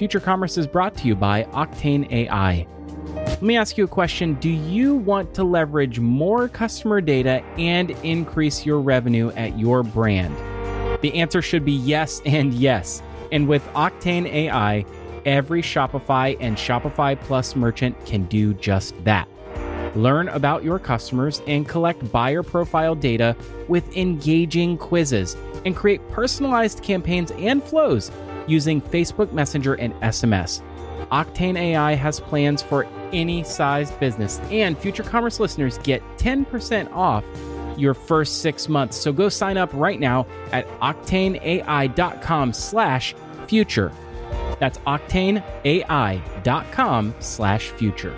Future Commerce is brought to you by Octane AI. Let me ask you a question. Do you want to leverage more customer data and increase your revenue at your brand? The answer should be yes and yes. And with Octane AI, every Shopify and Shopify Plus merchant can do just that. Learn about your customers and collect buyer profile data with engaging quizzes and create personalized campaigns and flows using Facebook Messenger and SMS. Octane AI has plans for any size business, and Future Commerce listeners get 10% off your first 6 months. So go sign up right now at octaneai.com/future. That's octaneai.com/future.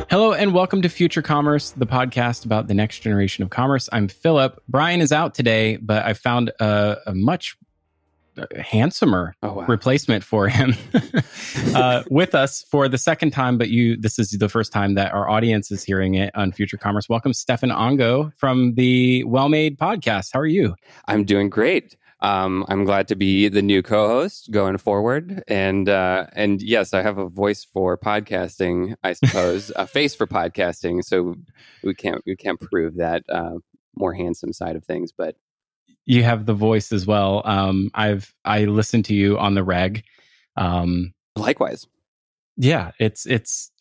Hello and welcome to Future Commerce, the podcast about the next generation of commerce. I'm Phillip. Brian is out today, but I found a much handsomer replacement for him with us for the second time. But this is the first time that our audience is hearing it on Future Commerce. Welcome, Stephan Ango from the Well-Made podcast. How are you? I'm doing great. I'm glad to be the new co-host going forward, and yes, I have a voice for podcasting, I suppose, a face for podcasting. So we can't prove that more handsome side of things, but you have the voice as well. I listened to you on the reg. Likewise, yeah,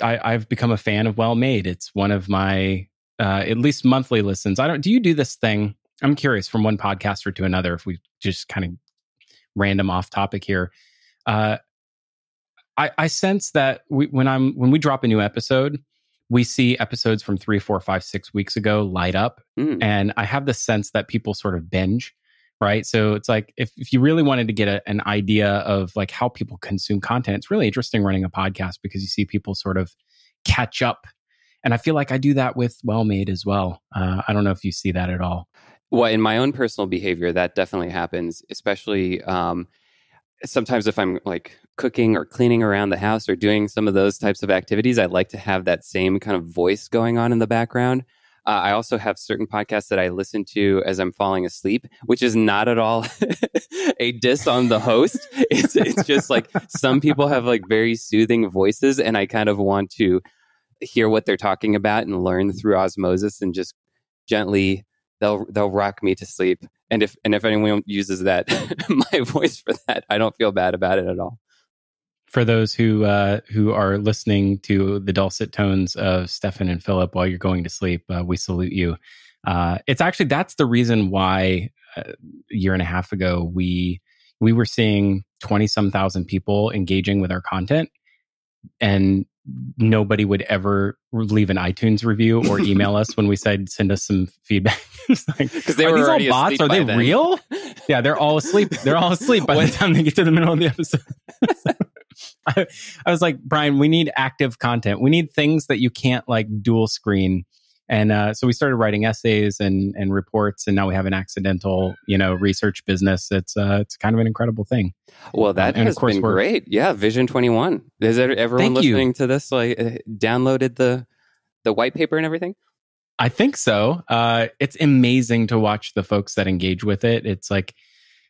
I've become a fan of Well-Made. It's one of my at least monthly listens. Do you do this thing? I'm curious from one podcaster to another, if we just kind of random off topic here. I sense that when we drop a new episode, we see episodes from 3, 4, 5, 6 weeks ago light up. And I have the sense that people sort of binge, right? So it's like, if you really wanted to get an idea of like how people consume content, it's really interesting running a podcast because you see people sort of catch up. And I feel like I do that with Well-Made as well. I don't know if you see that at all. Well, in my own personal behavior, that definitely happens, especially sometimes if I'm like cooking or cleaning around the house or doing some of those types of activities, I like to have that same kind of voice going on in the background. I also have certain podcasts that I listen to as I'm falling asleep, which is not at all a diss on the host. It's just like some people have like very soothing voices, and I kind of want to hear what they're talking about and learn through osmosis and just gently... They'll rock me to sleep, and if anyone uses that my voice for that, I don't feel bad about it at all. For those who are listening to the dulcet tones of Stephan and Phillip while you're going to sleep, we salute you. It's actually that's the reason why a year and a half ago we were seeing 20-some thousand people engaging with our content, and nobody would ever leave an iTunes review or email us when we said send us some feedback. Because they were already bots? Are they then. real? Yeah, they're all asleep. They're all asleep by the time they get to the middle of the episode. I was like, Brian, we need active content. We need things that you can't like dual screen. And so we started writing essays and reports, and now we have an accidental, research business. It's kind of an incredible thing. Well, that has been great. Yeah, Vision 21. Is everyone listening to this like downloaded the white paper and everything? I think so. It's amazing to watch the folks that engage with it. It's like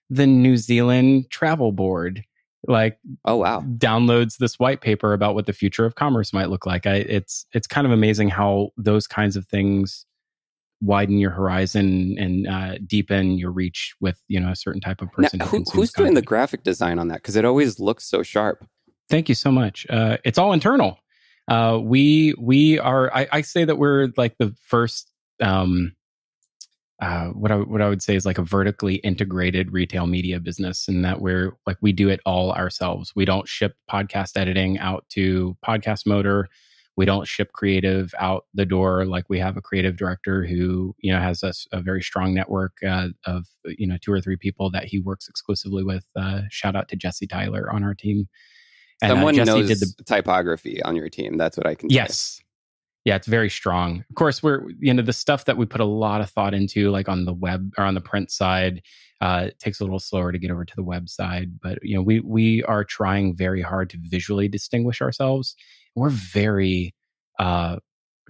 the New Zealand Travel Board. Like, oh wow, downloads this white paper about what the future of commerce might look like. It's kind of amazing how those kinds of things widen your horizon and deepen your reach with a certain type of person. Now, who's doing the graphic design on that? Because it always looks so sharp. Thank you so much. It's all internal. We are. I say that we're like the first. What I would say is like a vertically integrated retail media business, in that we do it all ourselves. We don't ship podcast editing out to Podcast Motor. We don't ship creative out the door. Like, we have a creative director who has a very strong network of 2 or 3 people that he works exclusively with. Shout out to Jesse Tyler on our team. And, someone knows the typography on your team. That's what I can say. Yes. Yeah, it's very strong. Of course, we're the stuff that we put a lot of thought into, like on the web or on the print side, it takes a little slower to get over to the web side. But we are trying very hard to visually distinguish ourselves. We're very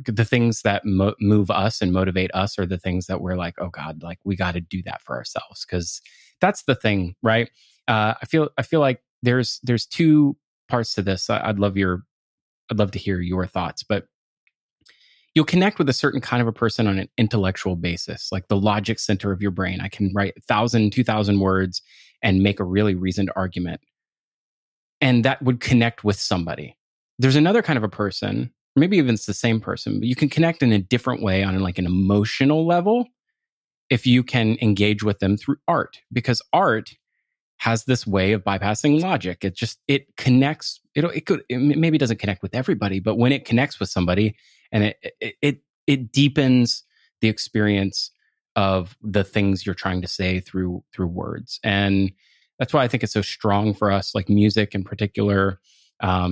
the things that move us and motivate us are the things that we're like, oh God, like we got to do that for ourselves, because that's the thing, right? I feel like there's two parts to this. I'd love to hear your thoughts, but you'll connect with a certain kind of a person on an intellectual basis, like the logic center of your brain. I can write 1,000, 2,000 words and make a really reasoned argument, and that would connect with somebody. There's another kind of a person, maybe even it's the same person, but you can connect in a different way on like an emotional level if you can engage with them through art, because art has this way of bypassing logic. It connects. It maybe doesn't connect with everybody, but when it connects with somebody, and it deepens the experience of the things you're trying to say through words. And that's why I think it's so strong for us, like music in particular,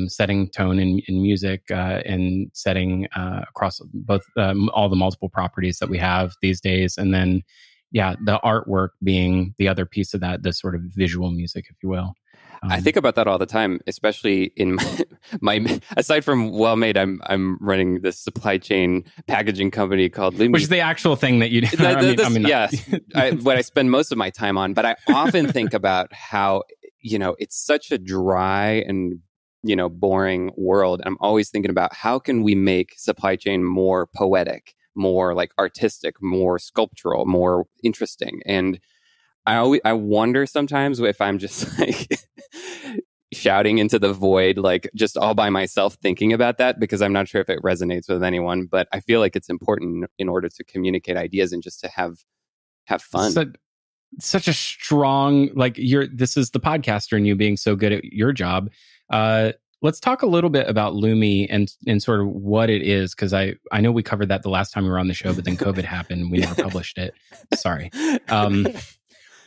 setting tone in music, and setting across both all the multiple properties that we have these days. And then, the artwork being the other piece of that, the sort of visual music, if you will. I think about that all the time, especially in my aside from Well-Made, I'm running this supply chain packaging company called Lumi, which is the actual thing that you do. Yes, what I spend most of my time on. But I often think about how, it's such a dry and, boring world. I'm always thinking about how can we make supply chain more poetic, more like artistic, more sculptural, more interesting. And I wonder sometimes if I'm just like shouting into the void, like just all by myself thinking about that, because I'm not sure if it resonates with anyone, but I feel like it's important in order to communicate ideas and just to have fun. Such a strong, like this is the podcaster and you being so good at your job. Let's talk a little bit about Lumi and sort of what it is, because I know we covered that the last time we were on the show, but then COVID happened. We never published it. Sorry.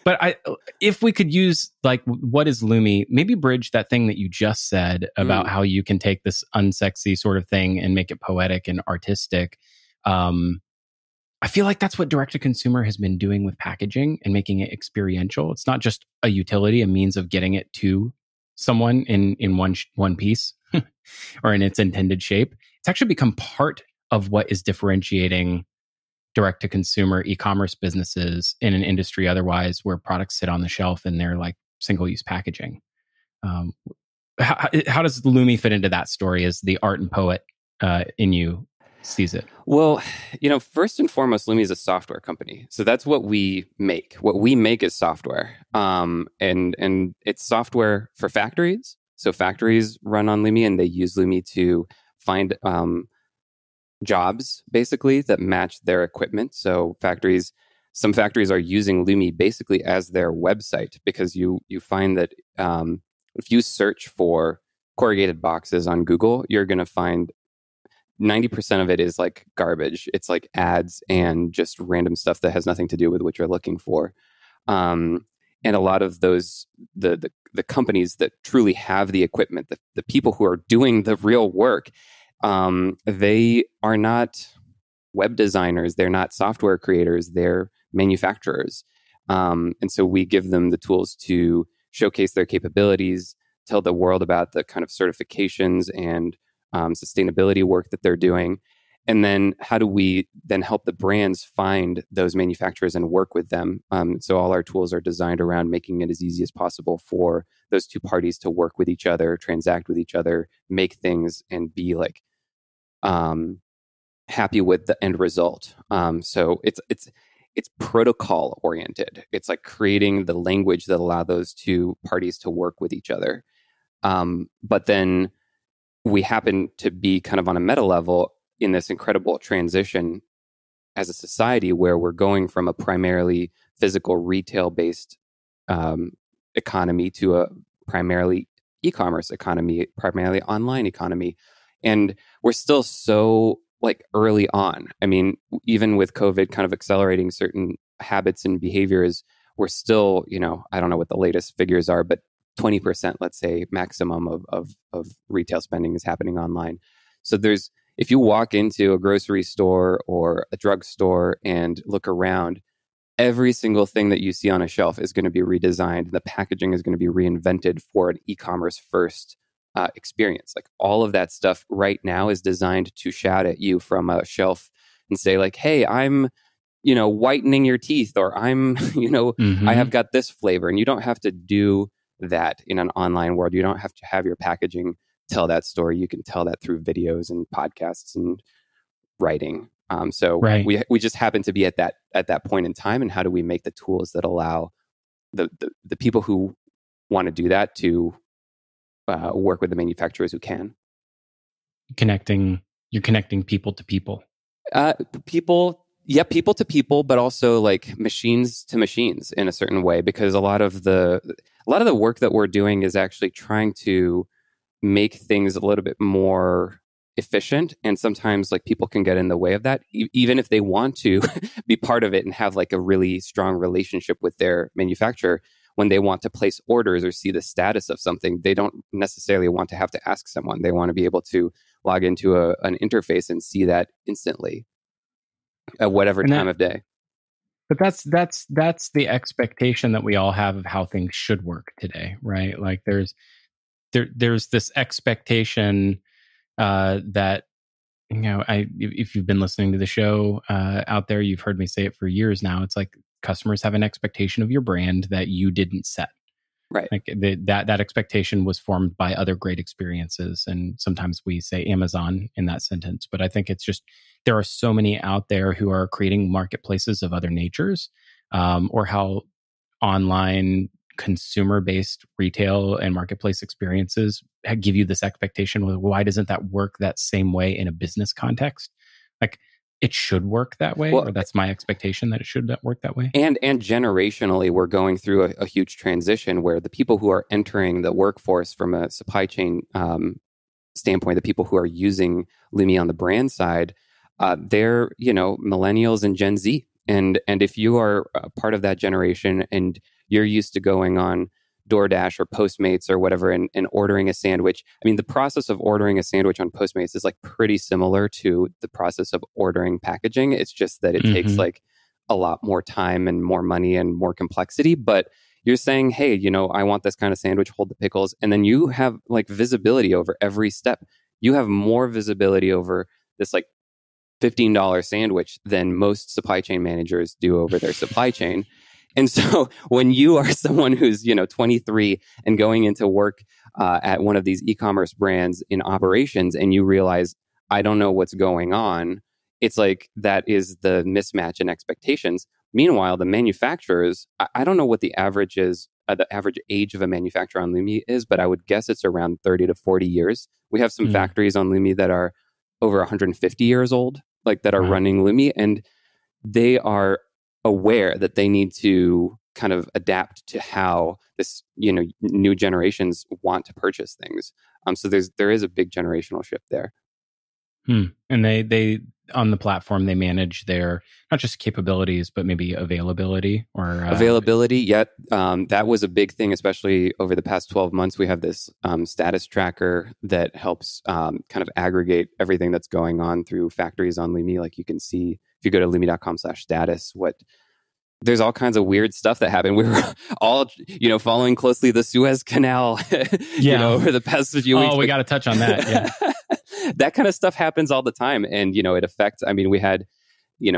But if we could use, like, what is Lumi? Maybe bridge that thing that you just said about how you can take this unsexy sort of thing and make it poetic and artistic. I feel like that's what direct-to-consumer has been doing with packaging and making it experiential. It's not just a utility, a means of getting it to someone in one piece or in its intended shape. It's actually become part of what is differentiating direct-to-consumer e-commerce businesses in an industry otherwise where products sit on the shelf and they're like single-use packaging. How does Lumi fit into that story as the art and poet in you sees it? Well, first and foremost, Lumi is a software company. So that's what we make. What we make is software. And it's software for factories. So factories run on Lumi and they use Lumi to find jobs basically that match their equipment. So some factories are using Lumi basically as their website, because you find that if you search for corrugated boxes on Google, you're going to find 90% of it is like garbage. It's like ads and just random stuff that has nothing to do with what you're looking for. And a lot of those, the companies that truly have the equipment, the people who are doing the real work, they are not web designers. They're not software creators. They're manufacturers. And so we give them the tools to showcase their capabilities, tell the world about the kind of certifications and sustainability work that they're doing. And then how do we then help the brands find those manufacturers and work with them? So all our tools are designed around making it as easy as possible for those two parties to work with each other, transact with each other, make things, and be like happy with the end result. So it's protocol oriented. It's like creating the language that allow those two parties to work with each other. But then we happen to be kind of on a meta level in this incredible transition as a society where we're going from a primarily physical retail-based economy to a primarily e-commerce economy, primarily online economy. And we're still so like early on. I mean, even with COVID kind of accelerating certain habits and behaviors, we're still, I don't know what the latest figures are, but 20%, let's say, maximum of retail spending is happening online. So if you walk into a grocery store or a drugstore and look around, every single thing that you see on a shelf is going to be redesigned. The packaging is going to be reinvented for an e-commerce first experience. Like all of that stuff right now is designed to shout at you from a shelf and say like, hey, I'm, whitening your teeth, or I'm, I have got this flavor. And you don't have to do that in an online world. You don't have to have your packaging tell that story. You can tell that through videos and podcasts and writing. So Right. we just happen to be at that point in time. And how do we make the tools that allow the people who want to do that to work with the manufacturers who can? You're connecting people to people. People to people, but also like machines to machines in a certain way, because a lot of the work that we're doing is actually trying to make things a little bit more efficient. And sometimes like people can get in the way of that, even if they want to be part of it and have like a really strong relationship with their manufacturer. When they want to place orders or see the status of something, they don't necessarily want to have to ask someone. They want to be able to log into an interface and see that instantly at whatever time of day. But that's the expectation that we all have of how things should work today, right? Like there's this expectation that, if you've been listening to the show out there, you've heard me say it for years now. It's like customers have an expectation of your brand that you didn't set. Right. Like that expectation was formed by other great experiences. And sometimes we say Amazon in that sentence, but I think it's just, there are so many out there who are creating marketplaces of other natures, or how online consumer-based retail and marketplace experiences give you this expectation. Well, why doesn't that work that same way in a business context? Like it should work that way, or that's my expectation that it should work that way. And generationally, we're going through a huge transition where the people who are entering the workforce from a supply chain standpoint, the people who are using Lumi on the brand side, they're millennials and Gen Z. And if you are a part of that generation and you're used to going on DoorDash or Postmates or whatever and ordering a sandwich. I mean, the process of ordering a sandwich on Postmates is like pretty similar to the process of ordering packaging. It's just that it takes like a lot more time and more money and more complexity. But you're saying, hey, I want this kind of sandwich, hold the pickles. And then you have like visibility over every step. You have more visibility over this like $15 sandwich than most supply chain managers do over their supply chain. And so when you are someone who's, 23 and going into work at one of these e-commerce brands in operations and you realize, I don't know what's going on, it's like that is the mismatch in expectations. Meanwhile, the manufacturers, I don't know what the average is, the average age of a manufacturer on Lumi is, but I would guess it's around 30 to 40 years. We have some factories on Lumi that are over 150 years old, like that are running Lumi, and they are aware that they need to kind of adapt to how this, new generations want to purchase things. So there is a big generational shift there. And they on the platform, they manage their not just capabilities, but maybe availability or availability. Yet that was a big thing, especially over the past 12 months. We have this status tracker that helps kind of aggregate everything that's going on through factories on Lumi. Like you can see if you go to lumi.com/status, there's all kinds of weird stuff that happened. We were all, following closely the Suez Canal, over the past few weeks. Oh, we got to touch on that. Yeah. That kind of stuff happens all the time. And, it affects, we had,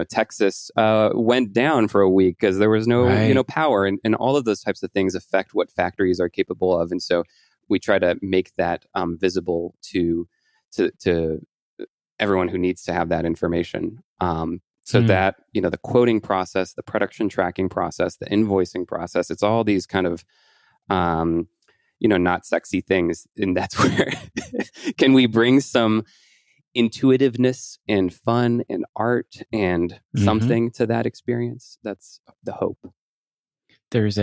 Texas went down for a week because there was no, power, and all of those types of things affect what factories are capable of. And so we try to make that visible to everyone who needs to have that information. So that, the quoting process, the production tracking process, the invoicing process, it's all these kind of, not sexy things. And that's where can we bring some intuitiveness and fun and art and something to that experience? That's the hope. There's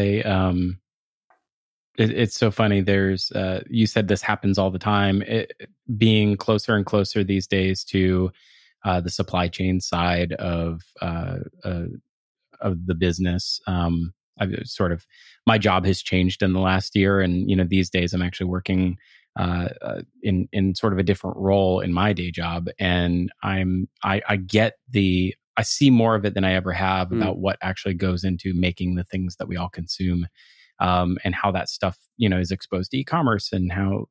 it's so funny. There's, you said this happens all the time, being closer and closer these days to the supply chain side of the business. I've my job has changed in the last year, and these days I'm actually working in sort of a different role in my day job, and I see more of it than I ever have about what actually goes into making the things that we all consume. and how that stuff, is exposed to e-commerce, and how,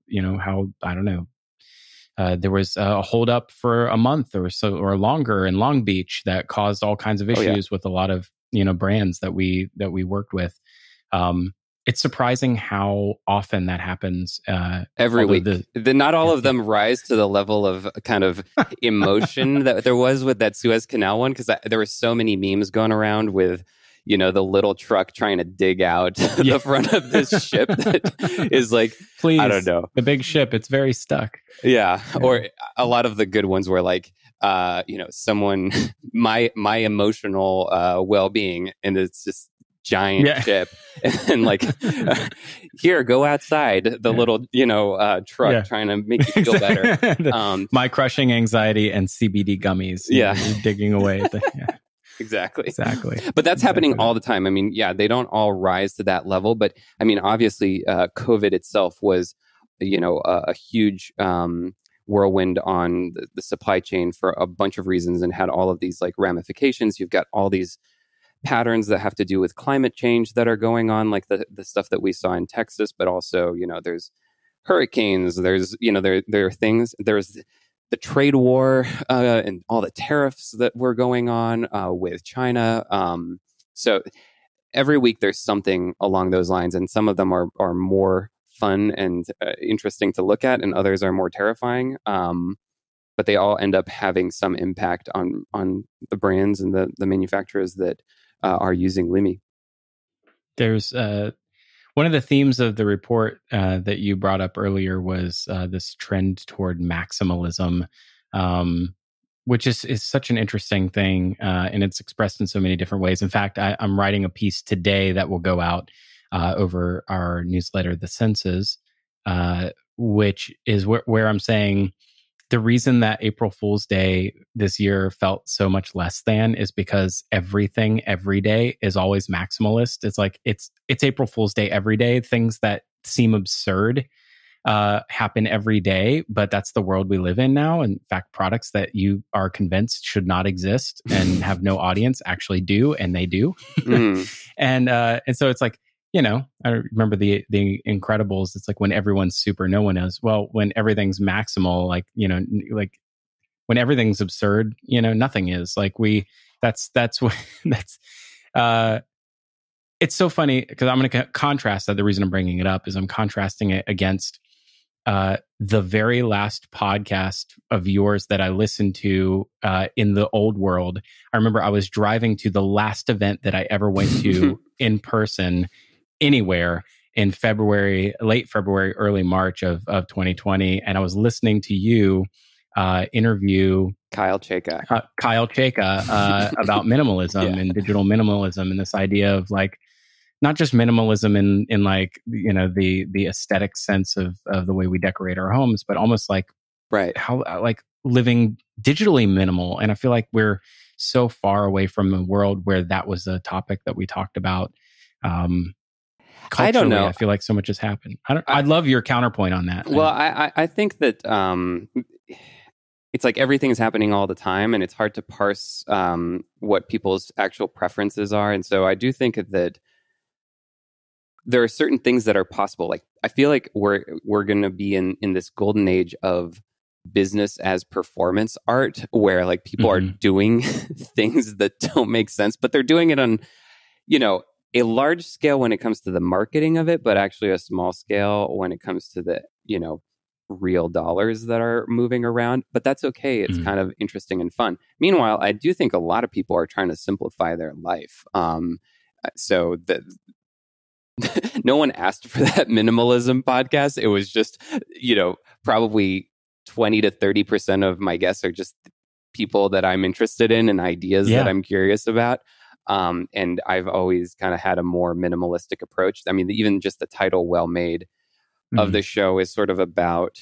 I don't know. There was a holdup for a month or so or longer in Long Beach that caused all kinds of issues with a lot of brands that we worked with. It's surprising how often that happens. Every week. Not all of them rise to the level of kind of emotion that there was with that Suez Canal one, because there were so many memes going around with, the little truck trying to dig out the front of this ship that is like, please, I don't know. The big ship, it's very stuck. Yeah. Or a lot of the good ones were like, someone, my emotional well-being, and it's just giant ship, and like, here, go outside, the little truck trying to make you feel better. My crushing anxiety and CBD gummies, digging away at the exactly that's but that's happening all the time. I mean, they don't all rise to that level, but I mean, obviously COVID itself was a huge whirlwind on the supply chain for a bunch of reasons, and had all of these like ramifications. You've got all these patterns that have to do with climate change that are going on, like the stuff that we saw in Texas, but also, there's hurricanes, there's, there are things, there's the trade war and all the tariffs that were going on with China. So every week there's something along those lines, and some of them are more fun and interesting to look at, and others are more terrifying. But they all end up having some impact on the brands and the manufacturers that are using Lumi. There's one of the themes of the report that you brought up earlier was this trend toward maximalism, which is such an interesting thing, and it's expressed in so many different ways. In fact, I'm writing a piece today that will go out over our newsletter, The Senses, which is where I'm saying the reason that April Fool's Day this year felt so much less than is because everything every day is always maximalist. It's like it's April Fool's Day every day. Things that seem absurd happen every day, but that's the world we live in now. In fact, products that you are convinced should not exist and have no audience actually do, and they do. And so it's like, I remember the Incredibles. It's like when everyone's super, no one is. Well, when everything's maximal, like, like when everything's absurd, nothing is. Like that's it's so funny because I'm going to contrast that. The reason I'm bringing it up is I'm contrasting it against the very last podcast of yours that I listened to in the old world. I remember I was driving to the last event that I ever went to in person anywhere in February, late February, early March of 2020. And I was listening to you interview Kyle Chayka about minimalism and digital minimalism, and this idea of like, not just minimalism in like, the aesthetic sense of the way we decorate our homes, but almost like how like living digitally minimal. And I feel like we're so far away from the world where that was a topic that we talked about. I don't know. I feel like so much has happened. I'd love your counterpoint on that. Well, I think that it's like everything is happening all the time, and it's hard to parse what people's actual preferences are. And so I do think that there are certain things that are possible. Like, I feel like we're going to be in this golden age of business as performance art, where like people are doing things that don't make sense, but they're doing it on, a large scale when it comes to the marketing of it, but actually a small scale when it comes to the, real dollars that are moving around. But that's okay. It's kind of interesting and fun. Meanwhile, I do think a lot of people are trying to simplify their life. So that no one asked for that minimalism podcast. It was just, probably 20 to 30% of my guests are just people that I'm interested in and ideas that I'm curious about. And I've always kind of had a more minimalistic approach. I mean, even just the title Well Made of the show is sort of about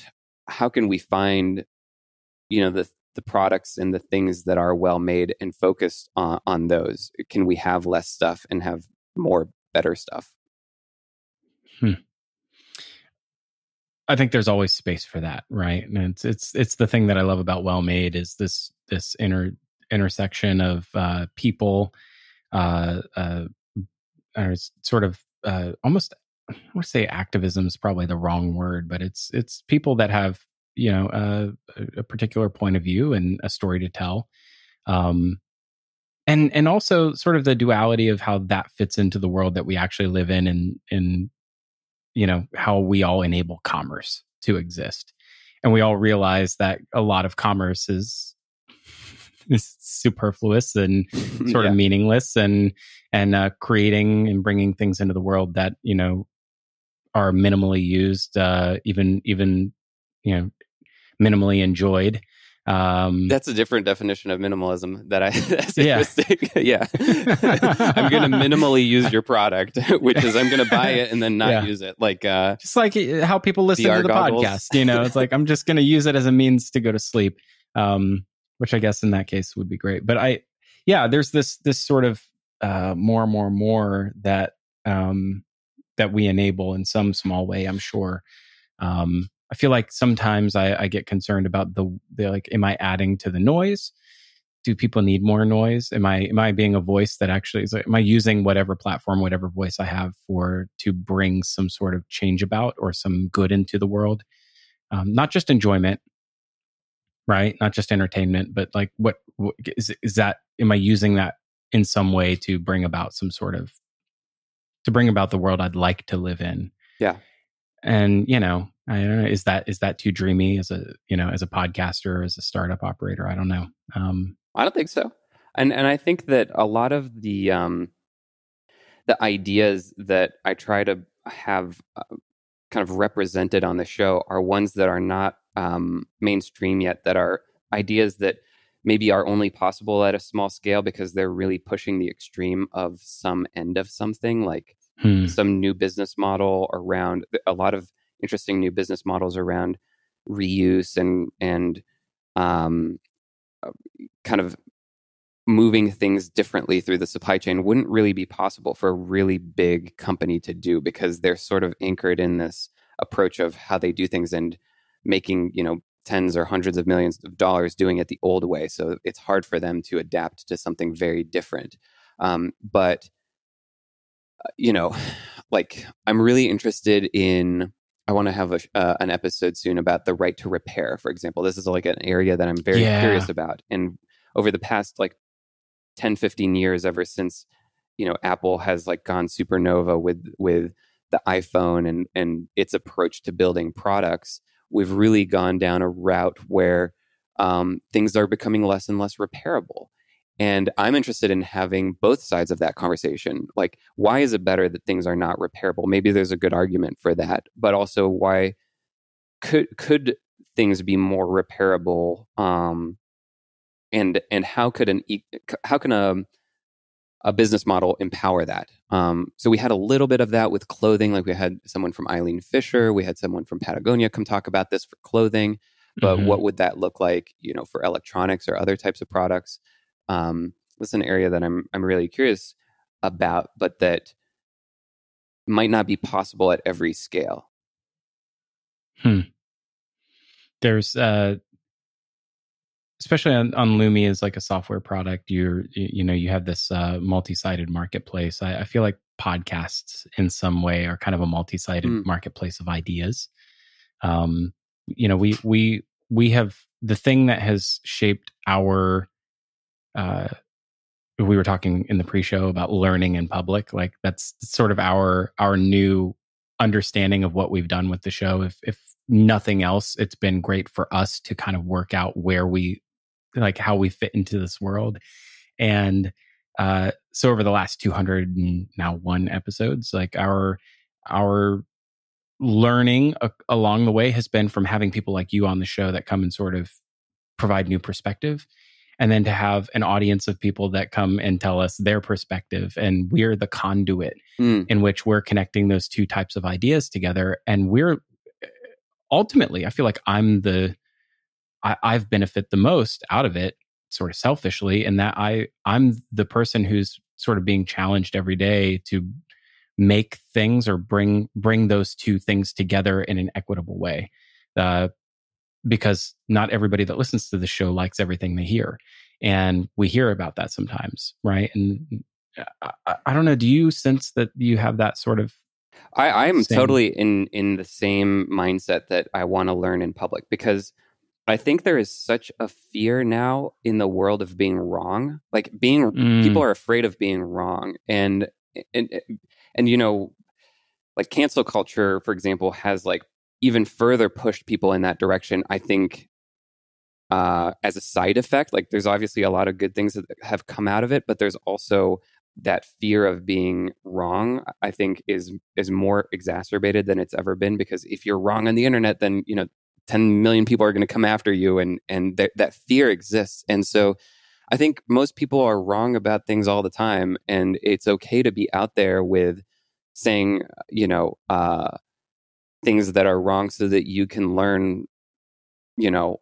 how can we find, the products and the things that are well made and focused on those. Can we have less stuff and have more better stuff? I think there's always space for that, right? And it's the thing that I love about Well Made is this intersection of people, or sort of almost, I want to say activism is probably the wrong word, but it's people that have, a particular point of view and a story to tell. And also sort of the duality of how that fits into the world that we actually live in, and how we all enable commerce to exist. And we all realize that a lot of commerce is superfluous and sort of meaningless, and creating and bringing things into the world that are minimally used, even minimally enjoyed. That's a different definition of minimalism that's interesting. Yeah. I'm going to minimally use your product, which is I'm going to buy it and then not use it. Like, just like how people listen VR to the goggles. podcast, it's like, I'm just going to use it as a means to go to sleep. Which I guess in that case would be great. But there's this sort of, more that, that we enable in some small way, I'm sure. I feel like sometimes I get concerned about the like, am I adding to the noise? Do people need more noise? Am I being a voice that actually is? Am I using whatever platform, whatever voice I have to bring some sort of change about or some good into the world? Not just enjoyment, right? Not just entertainment, but like what is that? Am I using that in some way to bring about to bring about the world I'd like to live in? Yeah. And I don't know, is that too dreamy as a podcaster, as a startup operator? I don't know. I don't think so. And I think that a lot of the ideas that I try to have kind of represented on the show are ones that are not mainstream yet, that are ideas that maybe are only possible at a small scale because they're really pushing the extreme of some end of something, like some new business model around a lot of interesting new business models around reuse and kind of moving things differently through the supply chain wouldn't really be possible for a really big company to do, because they're sort of anchored in this approach of how they do things and making, tens or hundreds of millions of dollars doing it the old way. So it's hard for them to adapt to something very different. But like, I'm really interested in, I want to have an episode soon about the right to repair, for example. This is like an area that I'm very curious about. And over the past like 10, 15 years, ever since, Apple has like gone supernova with the iPhone and its approach to building products, we've really gone down a route where things are becoming less and less repairable. And I'm interested in having both sides of that conversation. Like, why is it better that things are not repairable? Maybe there's a good argument for that, but also why could things be more repairable? And how can a business model empower that? So we had a little bit of that with clothing. Like, we had someone from Eileen Fisher, we had someone from Patagonia come talk about this for clothing. But what would that look like, for electronics or other types of products? That's an area that I'm really curious about, but that might not be possible at every scale. There's especially on Lumi as like a software product, you have this multi-sided marketplace. I feel like podcasts in some way are kind of a multi-sided marketplace of ideas. We have the thing that has shaped our. We were talking in the pre-show about learning in public. Like, that's sort of our new understanding of what we've done with the show. If nothing else, it's been great for us to kind of work out how we fit into this world. And so over the last 201 episodes, like our learning along the way has been from having people like you on the show that come and sort of provide new perspective. And then to have an audience of people that come and tell us their perspective, and we're the conduit in which we're connecting those two types of ideas together. And we're ultimately, I feel like I've benefit the most out of it, sort of selfishly, in that I'm the person who's sort of being challenged every day to make things or bring those two things together in an equitable way. Because not everybody that listens to the show likes everything they hear. And we hear about that sometimes, right? And I don't know. Do you sense that you have that sort of I'm same? totally in the same mindset that I want to learn in public, because I think there is such a fear now in the world of being wrong. Like people are afraid of being wrong, and and like cancel culture, for example, has like even further pushed people in that direction. I think as a side effect, like there's obviously a lot of good things that have come out of it, but there's also that fear of being wrong, I think is more exacerbated than it's ever been, because if you're wrong on the internet, then 10 million people are going to come after you, and that fear exists. And so I think most people are wrong about things all the time, and it's okay to be out there with saying things that are wrong so that you can learn you know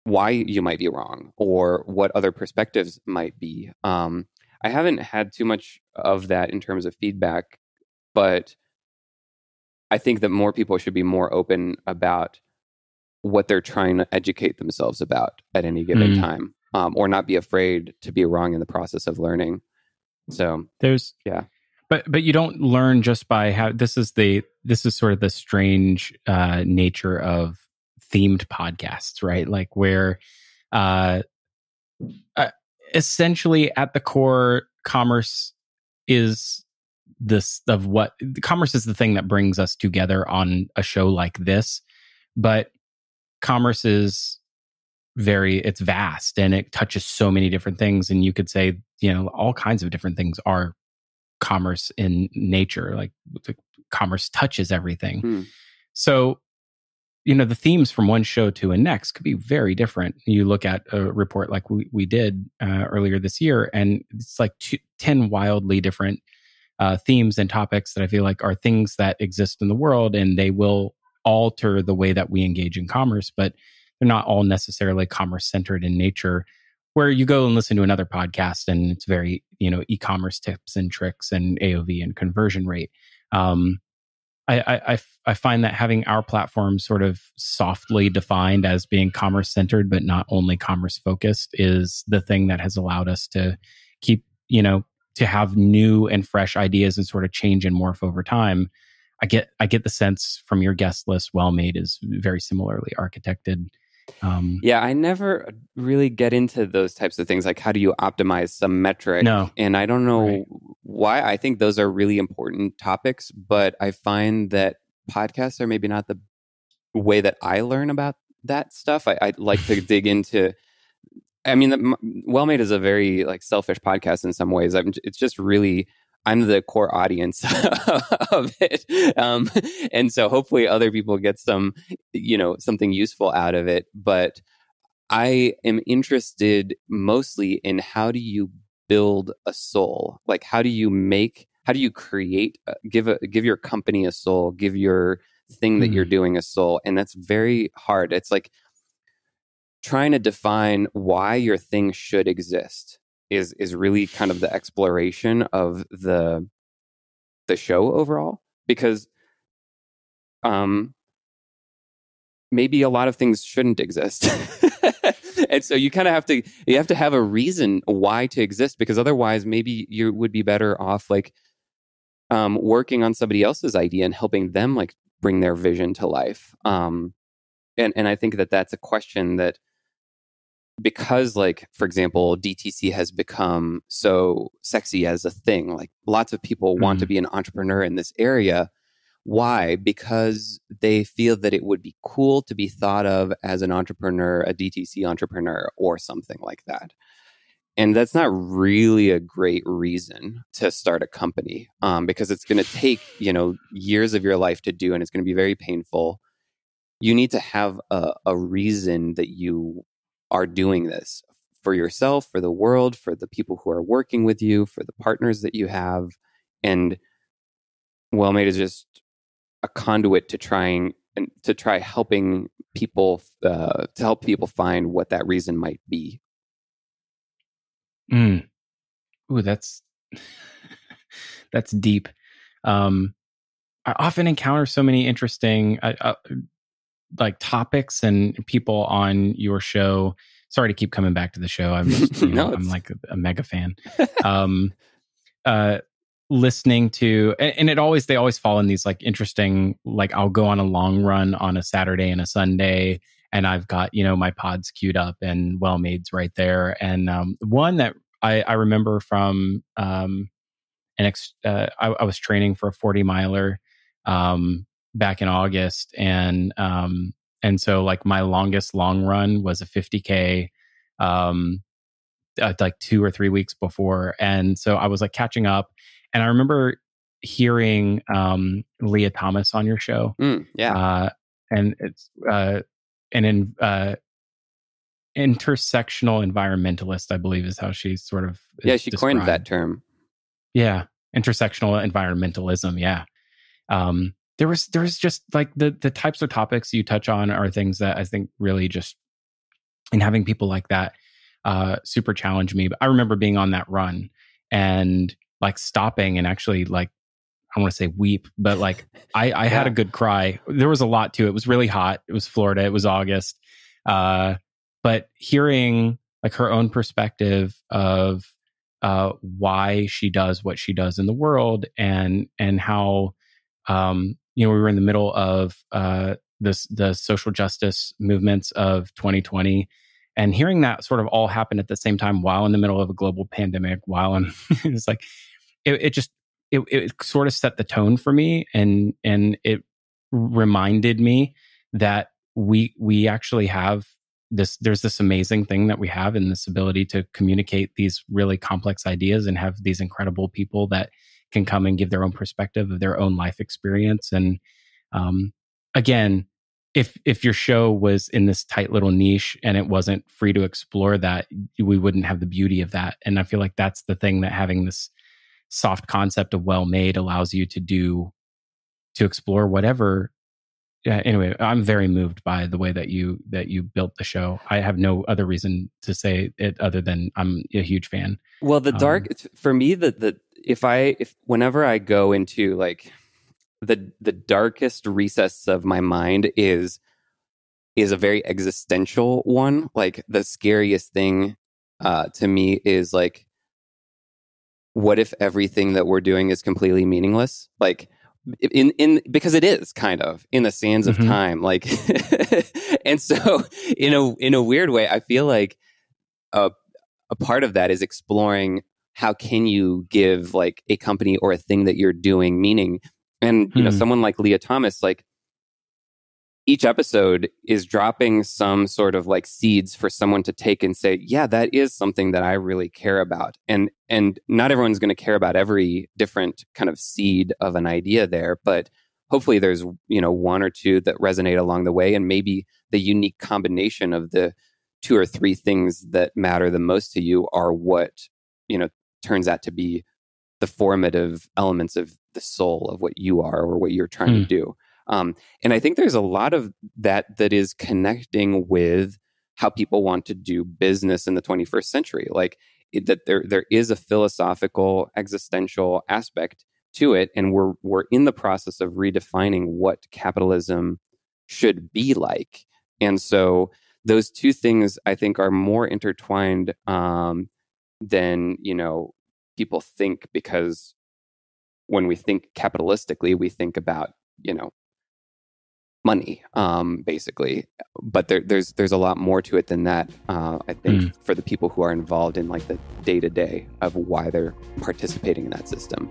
why you might be wrong or what other perspectives might be. I haven't had too much of that in terms of feedback, but I think that more people should be more open about what they're trying to educate themselves about at any given time, or not be afraid to be wrong in the process of learning. So there's yeah. But you don't learn just by how this is sort of the strange nature of themed podcasts, right? Like where uh, essentially at the core, commerce is commerce is the thing that brings us together on a show like this. But commerce is it's vast, and it touches so many different things. And you could say, all kinds of different things are commerce in nature. Like commerce touches everything. So, the themes from one show to a next could be very different. You look at a report like we did earlier this year, and it's like 10 wildly different themes and topics that I feel like are things that exist in the world, and they will alter the way that we engage in commerce, but they're not all necessarily commerce centered in nature. Where you go and listen to another podcast, and it's very, e-commerce tips and tricks and AOV and conversion rate. I find that having our platform sort of softly defined as being commerce centered, but not only commerce focused, is the thing that has allowed us to keep, to have new and fresh ideas and sort of change and morph over time. I get the sense from your guest list, Well Made is very similarly architected. Yeah, I never really get into those types of things. Like, how do you optimize some metric? No. And I don't know why. I think those are really important topics, but I find that podcasts are maybe not the way that I learn about that stuff. I like to dig into. I mean, Well Made is a very like selfish podcast in some ways. It's just really, I'm the core audience of it. And so hopefully other people get something useful out of it. But I am interested mostly in how do you build a soul? Like, how do you create, give your company a soul, give your thing that you're doing a soul. And that's very hard. It's like trying to define why your thing should exist is really kind of the exploration of the show overall, because maybe a lot of things shouldn't exist. And so you kind of have to have a reason why to exist, because otherwise maybe you would be better off like working on somebody else's idea and helping them like bring their vision to life. And I think that that's a question that, because like, for example, DTC has become so sexy as a thing, like lots of people want to be an entrepreneur in this area. Why? Because they feel that it would be cool to be thought of as an entrepreneur, a DTC entrepreneur, or something like that. And that's not really a great reason to start a company, because it's going to take, years of your life to do, and it's going to be very painful. You need to have a reason that you are doing this for yourself, for the world, for the people who are working with you, for the partners that you have. And Well Made is just a conduit to try helping people, to help people find what that reason might be. Ooh, that's deep. I often encounter so many interesting like topics and people on your show, sorry to keep coming back to the show. I'm just, I'm like a mega fan. Listening to, and they always fall in these like interesting, like I'll go on a long run on a Saturday and a Sunday, and I've got, my pods queued up and Well-Made's right there. And one that I remember from I was training for a 40 miler back in August, and so like my longest long run was a 50K like 2 or 3 weeks before, and so I was like catching up, and I remember hearing Leah Thomas on your show. And it's intersectional environmentalist, I believe, is how she sort of she coined that term. Yeah, intersectional environmentalism. Yeah, there was just like the types of topics you touch on are things that I think really just, and having people like that super challenged me. But I remember being on that run and like stopping and actually like, I don't want to say weep, but like I had a good cry. There was a lot to it. It was really hot. It was Florida. It was August. But hearing like her own perspective of why she does what she does in the world, and how we were in the middle of the social justice movements of 2020, and hearing that sort of all happen at the same time while in the middle of a global pandemic, it's like it sort of set the tone for me, and it reminded me that we actually have there's this amazing thing that we have in this ability to communicate these really complex ideas and have these incredible people that can come and give their own perspective of their own life experience. And again, if your show was in this tight little niche and it wasn't free to explore that, we wouldn't have the beauty of that. And I feel like that's the thing that having this soft concept of Well-Made allows you to do, to explore whatever. Anyway, I'm very moved by the way that you built the show. I have no other reason to say it other than I'm a huge fan. Well, the dark for me, if whenever I go into like the darkest recess of my mind is a very existential one. Like the scariest thing to me is like, what if everything that we're doing is completely meaningless? Like because it is kind of in the sands of time. Like, and so in a weird way, I feel like a part of that is exploring how can you give like a company or a thing that you're doing meaning. And, someone like Leah Thomas, like each episode is dropping some sort of like seeds for someone to take and say, yeah, that is something that I really care about. And not everyone's going to care about every different kind of seed of an idea there, but hopefully there's, one or two that resonate along the way. And maybe the unique combination of the 2 or 3 things that matter the most to you are what, turns out to be the formative elements of the soul of what you are or what you're trying to do. And I think there's a lot of that is connecting with how people want to do business in the 21st century. Like that there is a philosophical, existential aspect to it. And we're in the process of redefining what capitalism should be like. And so those two things, I think, are more intertwined than, people think, because when we think capitalistically, we think about, money, basically. But there's a lot more to it than that, I think, for the people who are involved in like the day-to-day of why they're participating in that system.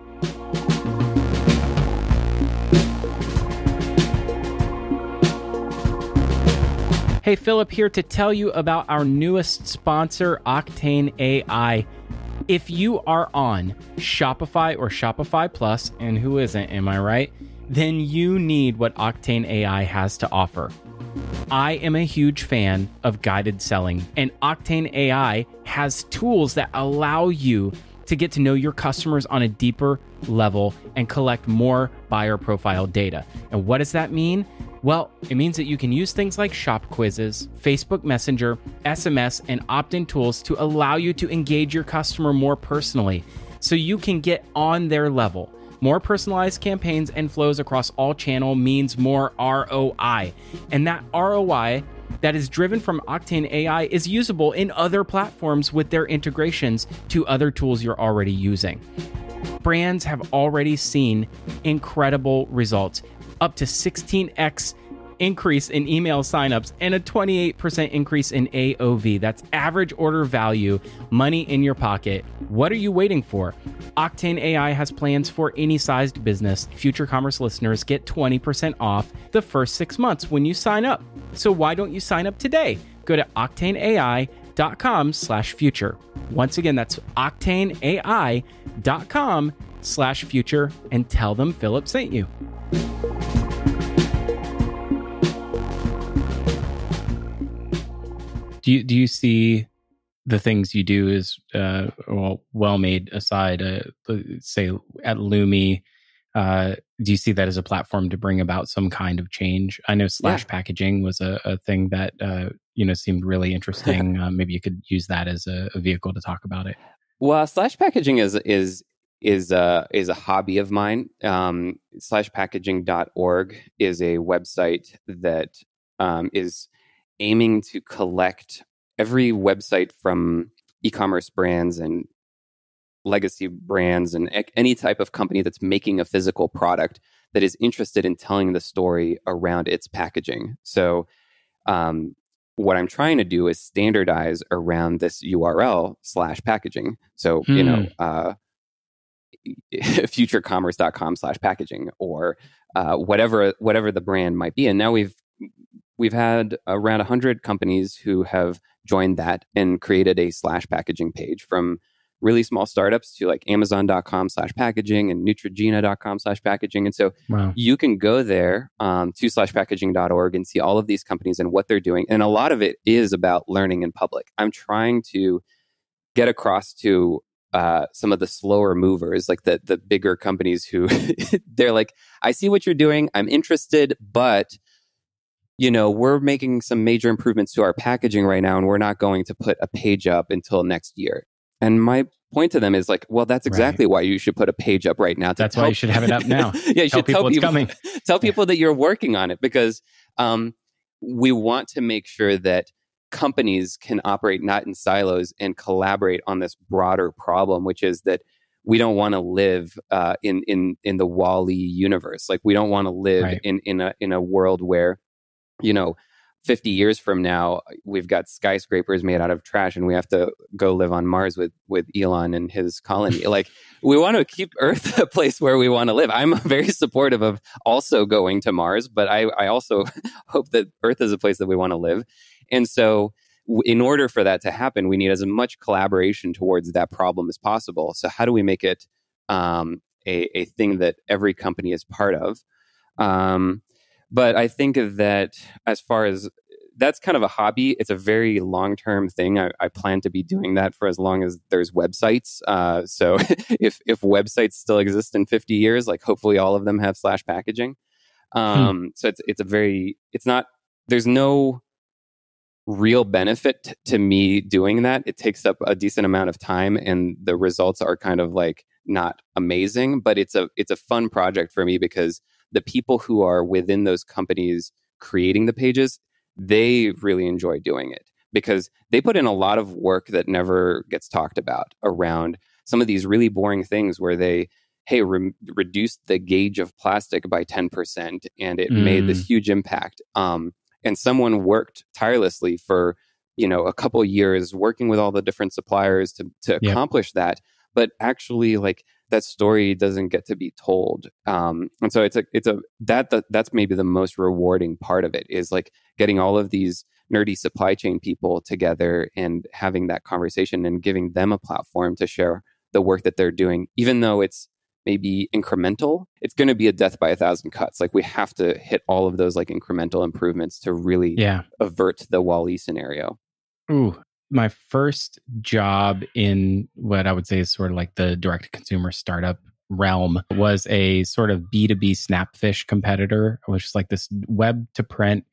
Hey, Phillip here to tell you about our newest sponsor, Octane AI. If you are on Shopify or Shopify Plus, and who isn't, am I right? Then you need what Octane AI has to offer. I am a huge fan of guided selling, and Octane AI has tools that allow you to get to know your customers on a deeper level and collect more buyer profile data. And what does that mean? Well, it means that you can use things like shop quizzes, Facebook Messenger, SMS, and opt-in tools to allow you to engage your customer more personally so you can get on their level. More personalized campaigns and flows across all channel means more ROI. And that ROI that is driven from Octane AI is usable in other platforms with their integrations to other tools you're already using. Brands have already seen incredible results, up to 16x increase in email signups and a 28% increase in AOV. That's average order value, money in your pocket. What are you waiting for? Octane AI has plans for any sized business. Future Commerce listeners get 20% off the first 6 months when you sign up. So why don't you sign up today? Go to octaneai.com/future. Once again, that's octaneai.com/future and tell them Phillip sent you. Do you see the things you do as well made aside? Say at Lumi, do you see that as a platform to bring about some kind of change? I know slash packaging was a thing that seemed really interesting. Maybe you could use that as a vehicle to talk about it. Well, slash packaging is a hobby of mine. Slashpackaging.org is a website that is aiming to collect every website from e-commerce brands and legacy brands and any type of company that's making a physical product that is interested in telling the story around its packaging. So what I'm trying to do is standardize around this URL slash packaging. So, futurecommerce.com/packaging or whatever the brand might be. And now we've had around 100 companies who have joined that and created a slash packaging page, from really small startups to like Amazon.com/packaging and Neutrogena.com/packaging. And so you can go there to slashpackaging.org and see all of these companies and what they're doing. And a lot of it is about learning in public. I'm trying to get across to some of the slower movers, like the bigger companies who they're like, I see what you're doing. I'm interested, but we're making some major improvements to our packaging right now, and we're not going to put a page up until next year. And my point to them is like, well, that's exactly why you should put a page up right now. That's why you should have it up now. Yeah, you should tell people it's coming. Tell people that you're working on it, because we want to make sure that companies can operate not in silos and collaborate on this broader problem, which is that we don't want to live in the Wall-E universe. Like, we don't want to live in a world where 50 years from now, we've got skyscrapers made out of trash and we have to go live on Mars with Elon and his colony. Like, we want to keep Earth a place where we want to live. I'm very supportive of also going to Mars, but I also hope that Earth is a place that we want to live. And so in order for that to happen, we need as much collaboration towards that problem as possible. So how do we make it a thing that every company is part of? But I think that as far as that's kind of a hobby, it's a very long-term thing. I plan to be doing that for as long as there's websites. So if websites still exist in 50 years, like hopefully all of them have slash packaging. So there's no real benefit to me doing that. It takes up a decent amount of time and the results are kind of like not amazing, but it's a fun project for me because the people who are within those companies creating the pages, they really enjoy doing it because they put in a lot of work that never gets talked about around some of these really boring things where they, reduced the gauge of plastic by 10% and it made this huge impact. And someone worked tirelessly for, a couple of years working with all the different suppliers to accomplish that. But actually, like, that story doesn't get to be told. And so that's maybe the most rewarding part of it, is like getting all of these nerdy supply chain people together and having that conversation and giving them a platform to share the work that they're doing. Even though it's maybe incremental, it's going to be a death by 1,000 cuts. Like, we have to hit all of those like incremental improvements to really avert the Wall-E scenario. Ooh. My first job in what I would say is sort of like the direct-to-consumer startup realm was a sort of B2B Snapfish competitor, which is like this web-to-print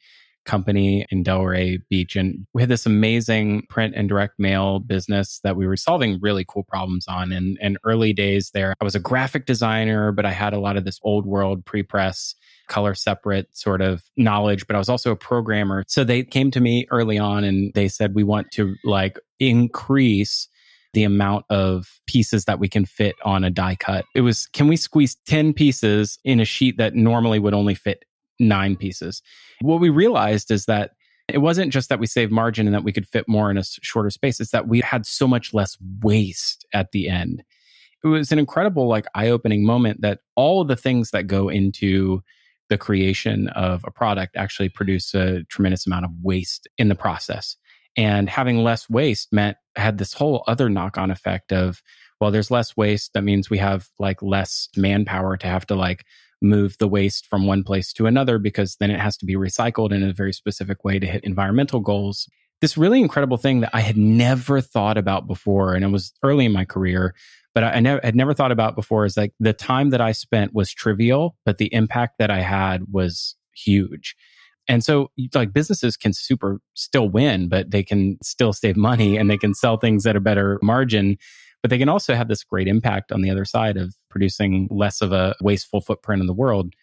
company in Delray Beach. And we had this amazing print and direct mail business that we were solving really cool problems on. And early days there, I was a graphic designer, but I had a lot of this old world pre-press color separate sort of knowledge, but I was also a programmer. So they came to me early on and they said, we want to like increase the amount of pieces that we can fit on a die cut. It was, can we squeeze 10 pieces in a sheet that normally would only fit 9 pieces? What we realized is that it wasn't just that we saved margin and that we could fit more in a shorter space. It's that we had so much less waste at the end. It was an incredible, like, eye-opening moment that all of the things that go into the creation of a product actually produce a tremendous amount of waste in the process. And having less waste had this whole other knock-on effect of, well, there's less waste. That means we have like less manpower to have to like move the waste from one place to another, because then it has to be recycled in a very specific way to hit environmental goals. This really incredible thing that I had never thought about before, and it was early in my career, but I had never thought about before, is like the time that I spent was trivial, but the impact that I had was huge. And so like businesses can still win, but they can still save money and they can sell things at a better margin, but they can also have this great impact on the other side of producing less of a wasteful footprint in the world.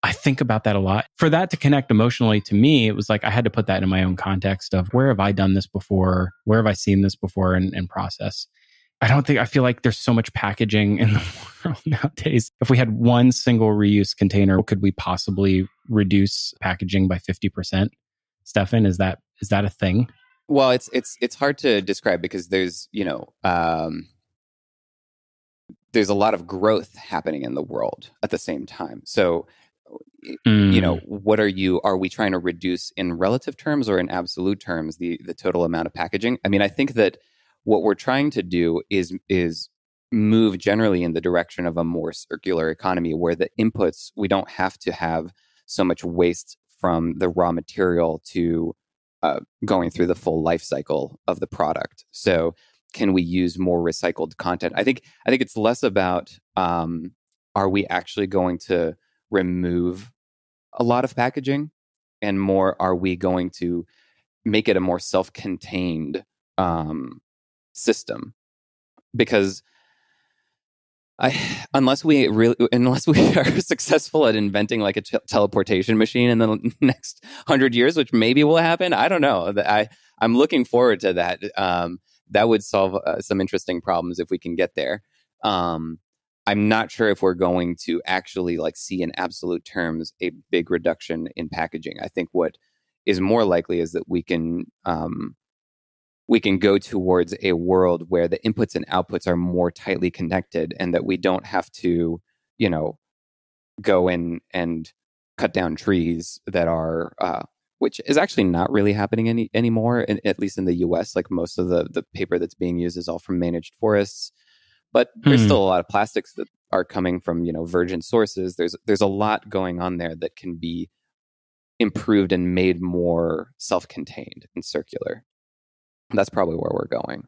I think about that a lot. For that to connect emotionally to me, it was like I had to put that in my own context of, where have I done this before? Where have I seen this before in process? I feel like there's so much packaging in the world nowadays. If we had one single reuse container, could we possibly reduce packaging by 50%? Stephan, is that a thing? Well, it's hard to describe because there's there's a lot of growth happening in the world at the same time. So, what are we trying to reduce in relative terms or in absolute terms, the total amount of packaging? I mean, I think that what we're trying to do is move generally in the direction of a more circular economy, where the inputs, we don't have to have so much waste from the raw material to going through the full life cycle of the product. So can we use more recycled content? I think it's less about are we actually going to remove a lot of packaging, and more, are we going to make it a more self-contained system? Because unless we are successful at inventing like a teleportation machine in the next 100 years, which maybe will happen, I don't know. I'm looking forward to that. That would solve some interesting problems if we can get there. I'm not sure if we're going to actually like see in absolute terms a big reduction in packaging. I think what is more likely is that we can go towards a world where the inputs and outputs are more tightly connected, and that we don't have to, go in and cut down trees that are, which is actually not really happening anymore, at least in the US. Like most of the paper that's being used is all from managed forests, but there's still a lot of plastics that are coming from, virgin sources. There's a lot going on there that can be improved and made more self-contained and circular. That's probably where we're going.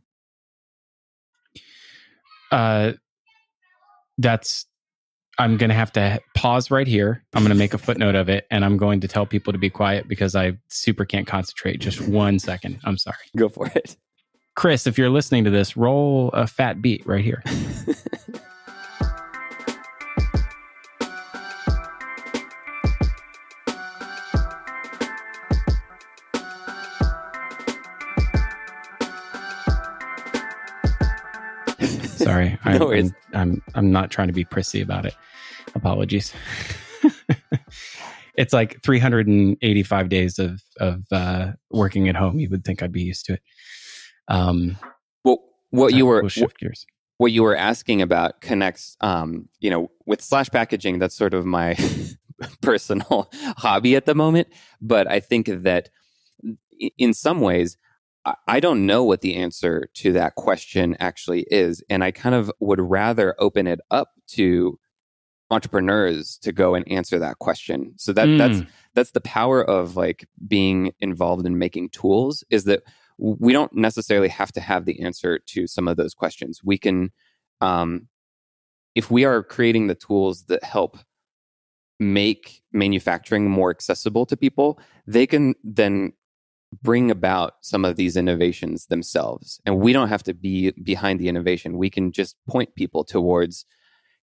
I'm going to have to pause right here. I'm going to make a footnote of it, and I'm going to tell people to be quiet because I super can't concentrate. Just 1 second. I'm sorry. Go for it. Chris, if you're listening to this, roll a fat beat right here. Sorry, I'm not trying to be prissy about it. Apologies. It's like 385 days of working at home. You would think I'd be used to it. We'll shift gears. What you were asking about connects, with slash packaging. That's sort of my personal hobby at the moment. But I think that in some ways, I don't know what the answer to that question actually is. And I kind of would rather open it up to entrepreneurs to go and answer that question. So that's the power of like being involved in making tools, is that we don't necessarily have to have the answer to some of those questions. We can, if we are creating the tools that help make manufacturing more accessible to people, they can then bring about some of these innovations themselves. And we don't have to be behind the innovation. We can just point people towards,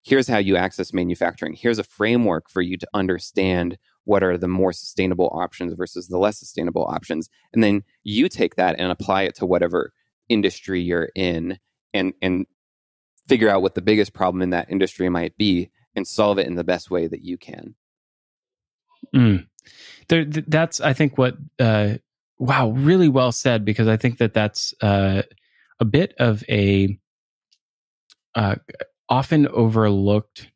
here's how you access manufacturing. Here's a framework for you to understand what are the more sustainable options versus the less sustainable options. And then you take that and apply it to whatever industry you're in, and figure out what the biggest problem in that industry might be and solve it in the best way that you can. That's, I think, what, wow, really well said, because I think that's a bit of a often overlooked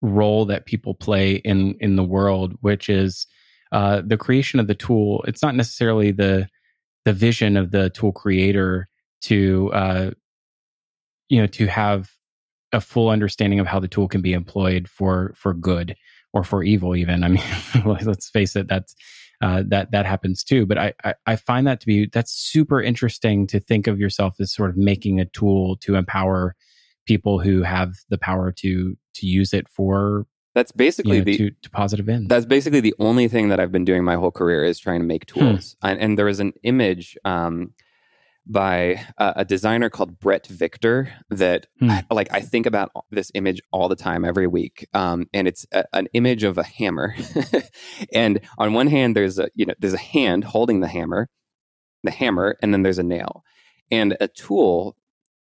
role that people play in the world, which is the creation of the tool. It's not necessarily the vision of the tool creator to to have a full understanding of how the tool can be employed for good or for evil, even. I mean, let's face it, that happens too. But I find that's super interesting, to think of yourself as sort of making a tool to empower people who have the power to use it for, that's basically to positive ends. That's basically the only thing that I've been doing my whole career, is trying to make tools. And there was an image by a designer called Brett Victor that I think about this image all the time, every week. And it's an image of a hammer. And on one hand, there's a hand holding the hammer, and then there's a nail. And a tool,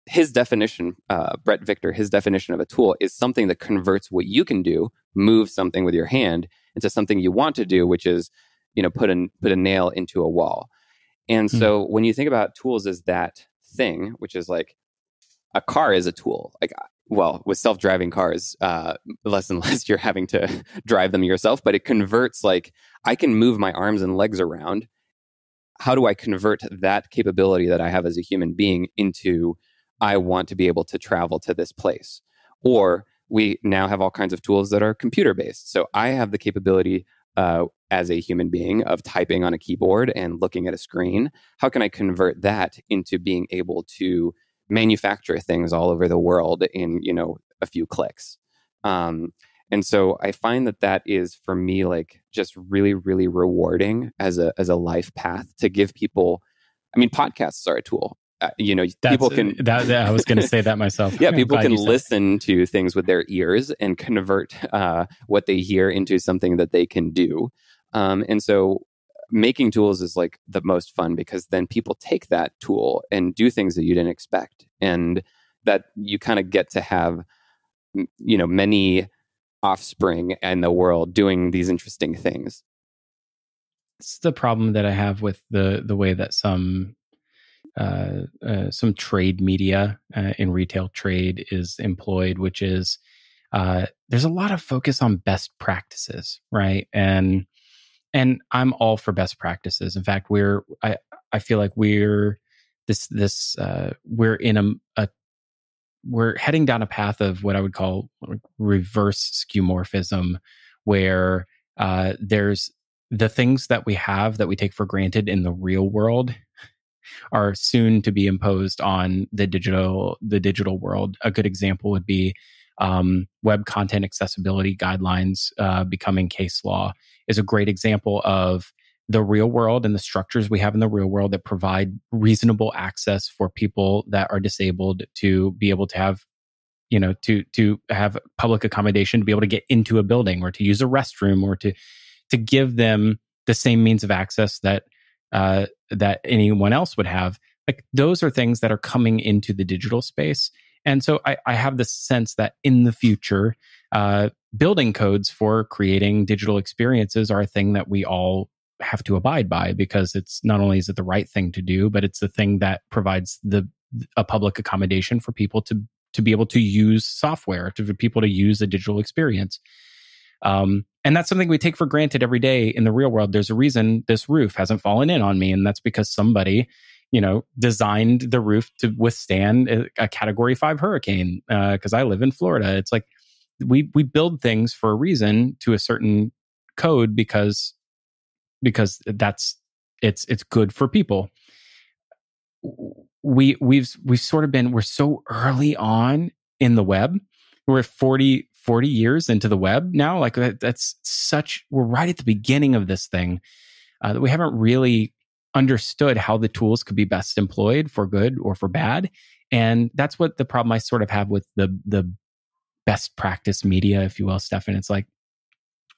his definition, Brett Victor, his definition of a tool is something that converts what you can do, move something with your hand, into something you want to do, which is, put a nail into a wall. And so when you think about tools as that thing, which is like a car is a tool, with self-driving cars, less and less you're having to drive them yourself, but it converts, I can move my arms and legs around. How do I convert that capability that I have as a human being into, I want to be able to travel to this place? Or we now have all kinds of tools that are computer-based. So I have the capability as a human being of typing on a keyboard and looking at a screen. How can I convert that into being able to manufacture things all over the world in, a few clicks? And so I find that is, for me, just really, really rewarding as a life path to give people. I mean, podcasts are a tool. People can. I was going to say that myself. Yeah, people can listen to things with their ears and convert what they hear into something that they can do. And so, making tools is the most fun, because then people take that tool and do things that you didn't expect, and that you kind of get to have, many offspring in the world doing these interesting things. It's the problem that I have with the way that some trade media in retail trade is employed, which is there's a lot of focus on best practices, right? And I'm all for best practices. In fact, I feel like we're heading down a path of what I would call reverse skeuomorphism, where there's the things that we have that we take for granted in the real world are soon to be imposed on the digital world. A good example would be web content accessibility guidelines becoming case law is a great example of the real world and the structures we have in the real world that provide reasonable access for people that are disabled to be able to have, to have public accommodation, to be able to get into a building or to use a restroom, or to give them the same means of access that anyone else would have. Those are things that are coming into the digital space. And so I have this sense that in the future, building codes for creating digital experiences are a thing that we all have to abide by, because it's not only is it the right thing to do, but it's the thing that provides a public accommodation for people to be able to use software, for people to use a digital experience. And that's something we take for granted every day in the real world. There's a reason this roof hasn't fallen in on me, and that's because somebody, designed the roof to withstand a Category 5 hurricane. Because I live in Florida, it's we build things for a reason to a certain code because it's good for people. We're so early on in the web. We're 40 years into the web now. We're right at the beginning of this thing, that we haven't really understood how the tools could be best employed for good or for bad. And that's what the problem I sort of have with the best practice media, if you will, Stephan. It's like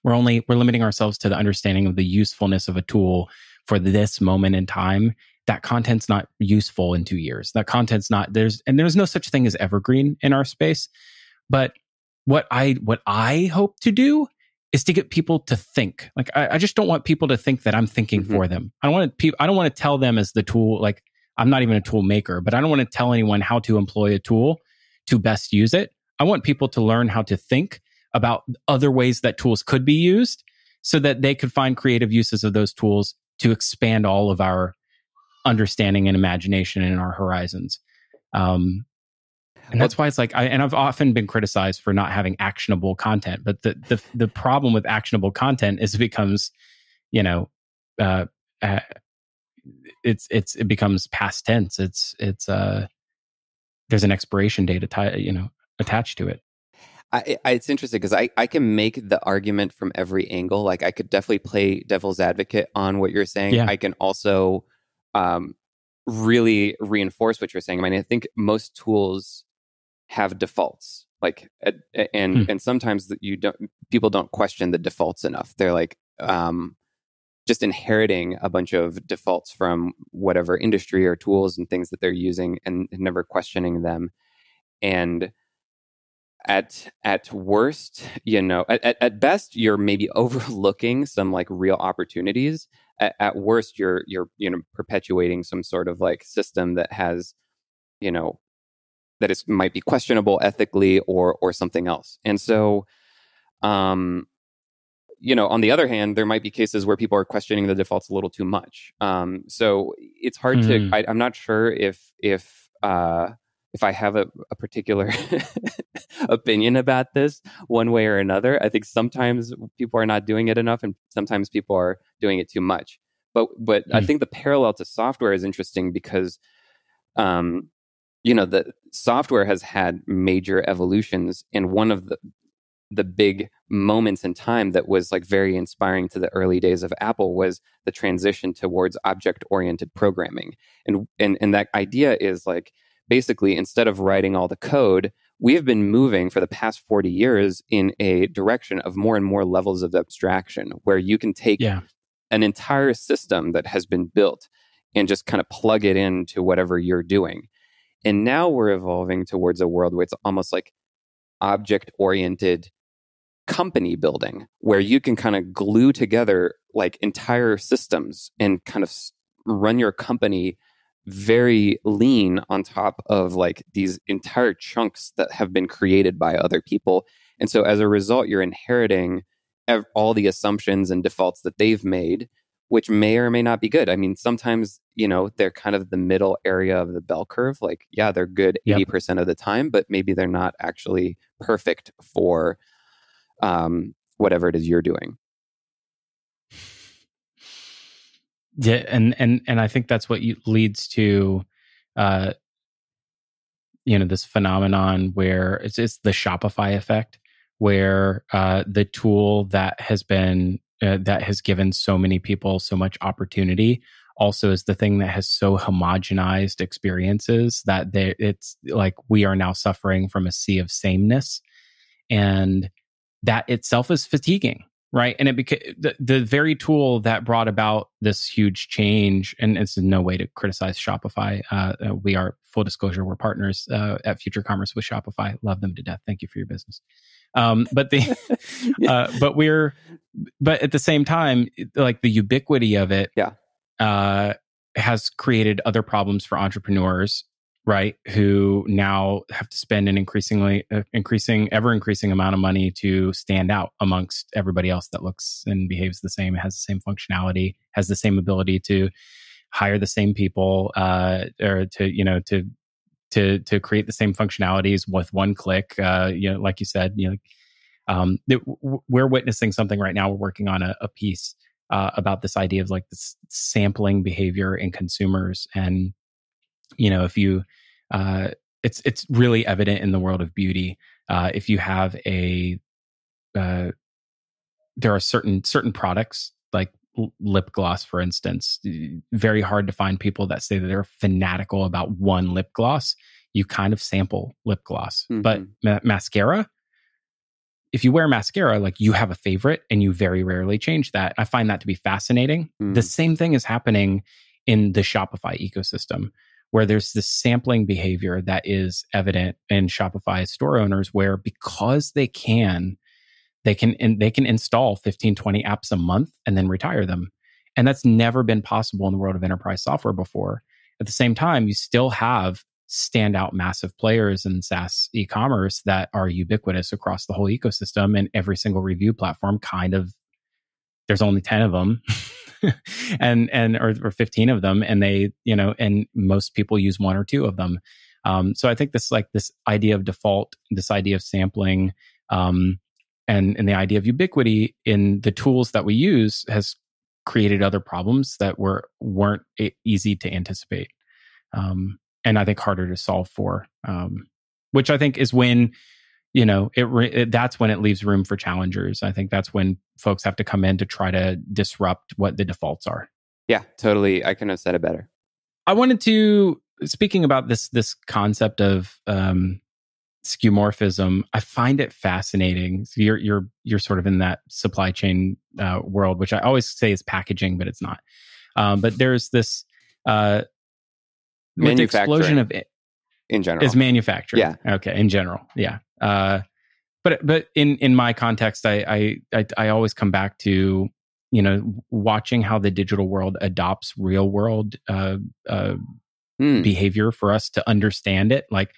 we're limiting ourselves to the understanding of the usefulness of a tool for this moment in time. That content's not useful in 2 years. That content's not there's no such thing as evergreen in our space. But what I hope to do is to get people to think. Like I just don't want people to think that I'm thinking for them. I don't want to tell them as the tool. Like I'm not even a tool maker, but I don't want to tell anyone how to employ a tool to best use it. I want people to learn how to think about other ways that tools could be used so that they could find creative uses of those tools to expand all of our understanding and imagination in our horizons. And that's why it's like, I've often been criticized for not having actionable content, but the problem with actionable content is it becomes, it becomes past tense. There's an expiration date attached to it. It's interesting because I can make the argument from every angle. Like I could definitely play devil's advocate on what you're saying. Yeah. I can also really reinforce what you're saying. I mean, I think most tools have defaults, like, and sometimes people don't question the defaults enough. They're like just inheriting a bunch of defaults from whatever industry or tools and things that they're using and never questioning them. And at worst, at best, you're maybe overlooking some like real opportunities. At worst, you're perpetuating some sort of like system that has, that is might be questionable ethically or something else. And so, on the other hand, there might be cases where people are questioning the defaults a little too much. So it's hard to. I'm not sure if I have a particular opinion about this one way or another. I think sometimes people are not doing it enough, and sometimes people are doing it too much. But I think the parallel to software is interesting because, the software has had major evolutions, and one of the big moments in time that was like very inspiring to the early days of Apple was the transition towards object-oriented programming, and that idea is like, basically, instead of writing all the code, we have been moving for the past 40 years in a direction of more and more levels of abstraction, where you can take an entire system that has been built and just kind of plug it into whatever you're doing. And now we're evolving towards a world where it's almost like object-oriented company building, where you can kind of glue together like entire systems and kind of run your company very lean on top of like these entire chunks that have been created by other people. And so as a result, you're inheriting all the assumptions and defaults that they've made, which may or may not be good. I mean, sometimes, they're kind of the middle area of the bell curve. Like, yeah, they're good 80% of the time, but maybe they're not actually perfect for whatever it is you're doing. Yeah, and I think that's what leads to, this phenomenon where it's the Shopify effect, where the tool that has been that has given so many people so much opportunity also is the thing that has so homogenized experiences that it's like we are now suffering from a sea of sameness, and that itself is fatiguing. Right. And it became the very tool that brought about this huge change. And it's no way to criticize Shopify. We are, full disclosure, we're partners at Future Commerce with Shopify. Love them to death. Thank you for your business. But at the same time, like the ubiquity of it has created other problems for entrepreneurs, right? Who now have to spend an ever increasing amount of money to stand out amongst everybody else that looks and behaves the same, has the same functionality, has the same ability to hire the same people, or to create the same functionalities with one click. Like you said, we're witnessing something right now. We're working on a piece about this idea of like this sampling behavior in consumers. And if you, it's really evident in the world of beauty. If you have there are certain products like lip gloss, for instance, very hard to find people that say that they're fanatical about one lip gloss. You kind of sample lip gloss, but mascara, if you wear mascara, like you have a favorite and you very rarely change that. I find that to be fascinating. The same thing is happening in the Shopify ecosystem, where there's this sampling behavior that is evident in Shopify store owners, where because they can install 15, 20 apps a month and then retire them. And that's never been possible in the world of enterprise software before. At the same time, you still have standout massive players in SaaS e-commerce that are ubiquitous across the whole ecosystem, and every single review platform there's only 10 of them or 15 of them, and they, and most people use one or two of them. So I think this idea of default, this idea of sampling, and the idea of ubiquity in the tools that we use has created other problems that weren't easy to anticipate. And I think harder to solve for, which I think is when, that's when it leaves room for challengers. I think that's when folks have to come in to try to disrupt what the defaults are. Yeah, totally. I couldn't have said it better. I wanted to, speaking about this concept of skeuomorphism, I find it fascinating. So you're sort of in that supply chain world, which I always say is packaging, but it's not. But there's this with the explosion of it in general is manufacturing. Yeah. Okay. In general. Yeah. But in my context, I always come back to, watching how the digital world adopts real world behavior for us to understand it. Like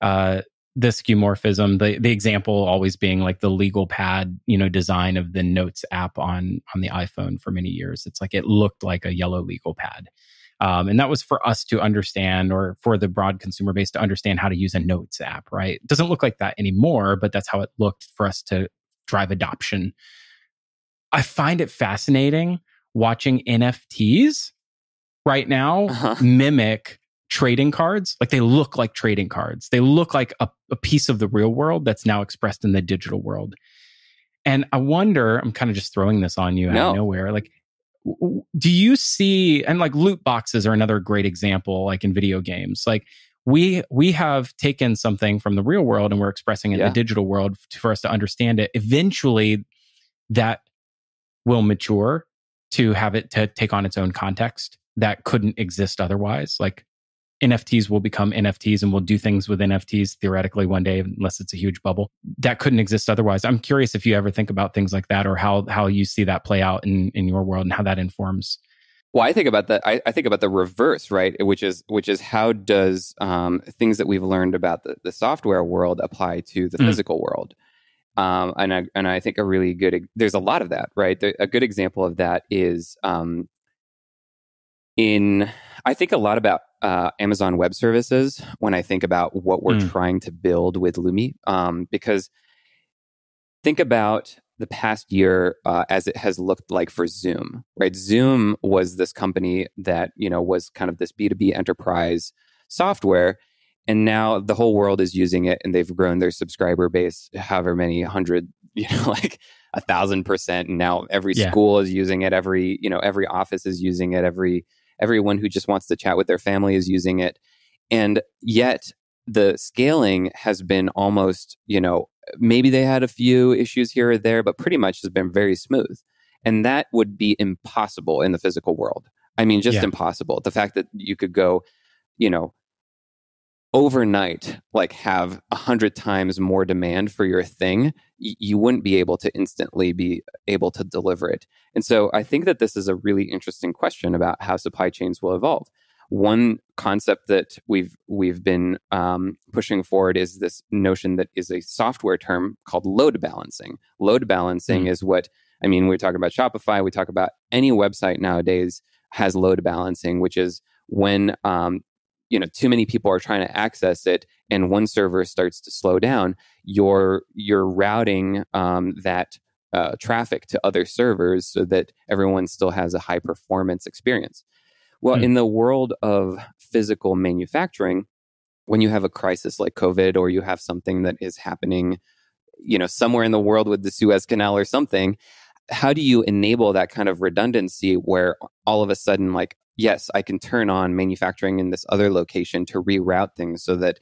the skeuomorphism, the example always being like the legal pad, design of the Notes app on the iPhone for many years. It's like it looked like a yellow legal pad. And that was for us to understand, or for the broad consumer base to understand how to use a Notes app, right? It doesn't look like that anymore, but that's how it looked for us to drive adoption. I find it fascinating watching NFTs right now mimic trading cards. Like they look like trading cards. They look like a piece of the real world that's now expressed in the digital world. And I wonder, I'm kind of just throwing this on you out of nowhere, like, do you see, and like loot boxes are another great example, like in video games, like we have taken something from the real world and we're expressing it in the digital world for us to understand it. Eventually that will mature to have it to take on its own context that couldn't exist otherwise. Like NFTs will become NFTs, and we'll do things with NFTs theoretically one day, unless it's a huge bubble that couldn't exist otherwise. I'm curious if you ever think about things like that, or how you see that play out in your world and how that informs. Well, I think about that. I think about the reverse, right? Which is how does things that we've learned about the software world apply to the physical world? And I think there's a lot of that, right? A good example of that is I think a lot about Amazon Web Services when I think about what we're trying to build with Lumi. Because think about the past year as it has looked like for Zoom, right? Zoom was this company that, was kind of this B2B enterprise software. And now the whole world is using it, and they've grown their subscriber base however many hundred, like 1,000%. And now every school is using it. Every office is using it. Everyone who just wants to chat with their family is using it. And yet the scaling has been almost, maybe they had a few issues here or there, but pretty much has been very smooth. And that would be impossible in the physical world. I mean, just impossible. The fact that you could go, overnight, like have 100 times more demand for your thing, you wouldn't be able to instantly be able to deliver it. And so I think that this is a really interesting question about how supply chains will evolve. One concept that we've been pushing forward is this notion that is a software term called load balancing. Load balancing is we're talking about Shopify, we talk about any website nowadays has load balancing, which is when too many people are trying to access it and one server starts to slow down, you're routing that traffic to other servers so that everyone still has a high performance experience. Well, in the world of physical manufacturing, when you have a crisis like COVID, or you have something that is happening, somewhere in the world with the Suez Canal or something, how do you enable that kind of redundancy where all of a sudden, like, yes, I can turn on manufacturing in this other location to reroute things so that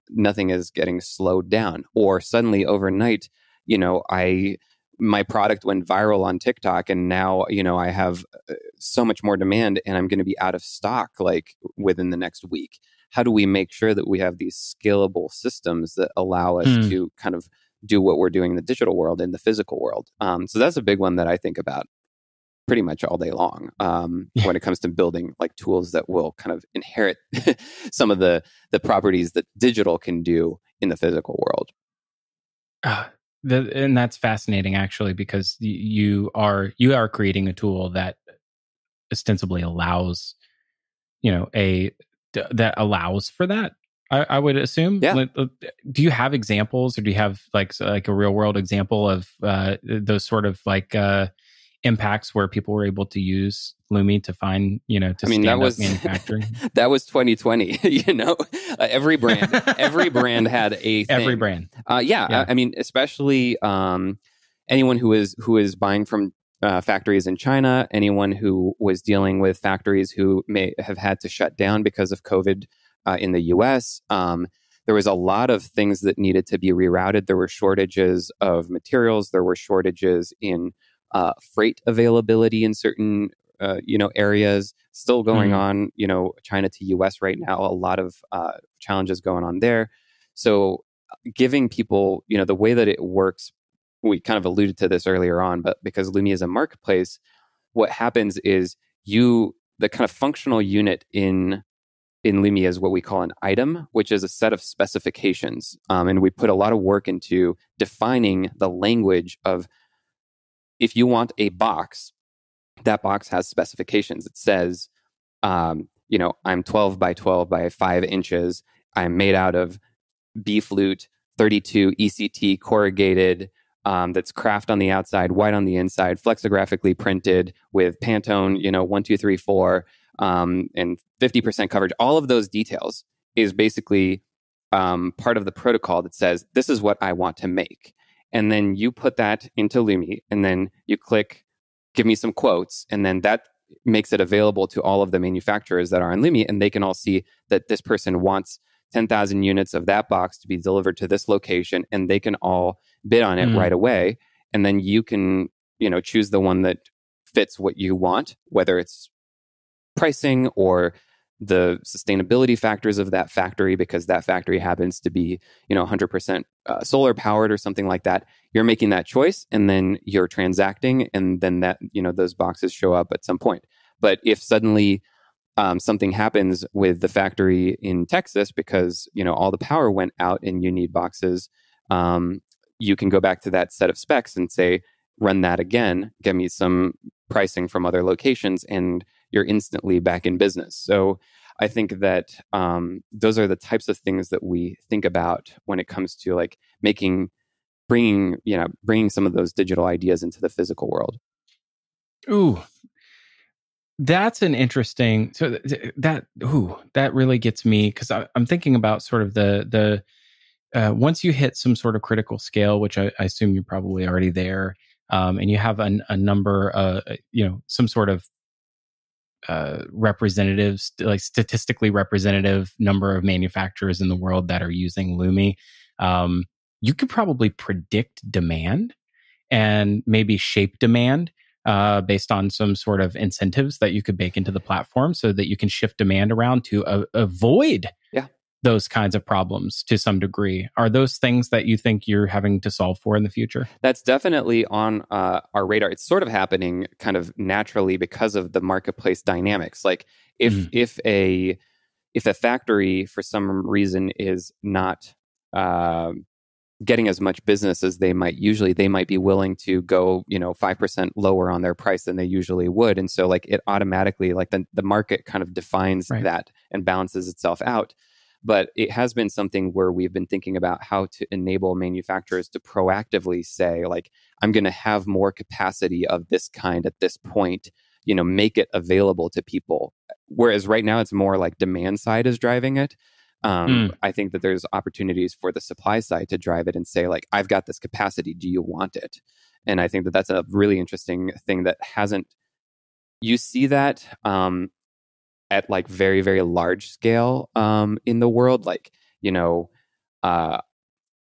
nothing is getting slowed down. Or suddenly overnight, my product went viral on TikTok, and now, I have so much more demand, and I'm going to be out of stock like within the next week. How do we make sure that we have these scalable systems that allow us to kind of do what we're doing in the digital world in the physical world? So that's a big one that I think about pretty much all day long when it comes to building like tools that will kind of inherit some of the properties that digital can do in the physical world. And that's fascinating, actually, because you are creating a tool that ostensibly allows, that allows for that. I would assume. Yeah. Do you have examples, or do you have like a real world example of those sort of like impacts where people were able to use Lumi to find, stand up manufacturing? That was 2020. Every brand had a thing. Every brand. Yeah. I mean, especially anyone who is buying from factories in China, anyone who was dealing with factories who may have had to shut down because of COVID in the US. There was a lot of things that needed to be rerouted. There were shortages of materials. There were shortages in freight availability in certain areas. Still going on, China to US right now, a lot of challenges going on there. So giving people, the way that it works, we kind of alluded to this earlier on, but because Lumi is a marketplace, what happens is the kind of functional unit in Lumi is what we call an item, which is a set of specifications. And we put a lot of work into defining the language of, if you want a box, that box has specifications. It says, I'm 12 by 12 by 5 inches. I'm made out of beef flute, 32 ECT corrugated, that's craft on the outside, white on the inside, flexigraphically printed with Pantone, 1, 2, 3, 4, and 50% coverage. All of those details is basically part of the protocol that says, this is what I want to make. And then you put that into Lumi, and then you click, give me some quotes, and then that makes it available to all of the manufacturers that are on Lumi, and they can all see that this person wants 10,000 units of that box to be delivered to this location, and they can all bid on it right away. And then you can, choose the one that fits what you want, whether it's pricing or the sustainability factors of that factory, because that factory happens to be, 100% solar powered or something like that. You're making that choice, and then you're transacting, and then that, those boxes show up at some point. But if suddenly something happens with the factory in Texas because, all the power went out and you need boxes, you can go back to that set of specs and say, run that again, get me some pricing from other locations, and you're instantly back in business. So I think that those are the types of things that we think about when it comes to like bringing some of those digital ideas into the physical world. Ooh, that's an interesting. So that really gets me, because I'm thinking about sort of the once you hit some sort of critical scale, which I assume you're probably already there, and you have a number, some sort of representatives, like statistically representative number of manufacturers in the world that are using Lumi, you could probably predict demand and maybe shape demand based on some sort of incentives that you could bake into the platform, so that you can shift demand around to avoid those kinds of problems to some degree. Are those things that you think you're having to solve for in the future? That's definitely on our radar. It's sort of happening kind of naturally because of the marketplace dynamics. Like if a factory for some reason is not getting as much business as they might usually, they might be willing to go 5% lower on their price than they usually would. And so like it automatically, like the market kind of defines that and balances itself out. But it has been something where we've been thinking about how to enable manufacturers to proactively say, like, I'm going to have more capacity of this kind at this point, make it available to people. Whereas right now it's more like demand side is driving it. I think that there's opportunities for the supply side to drive it and say, like, I've got this capacity. Do you want it? And I think that that's a really interesting thing that you see that at like very, very large scale in the world. Like,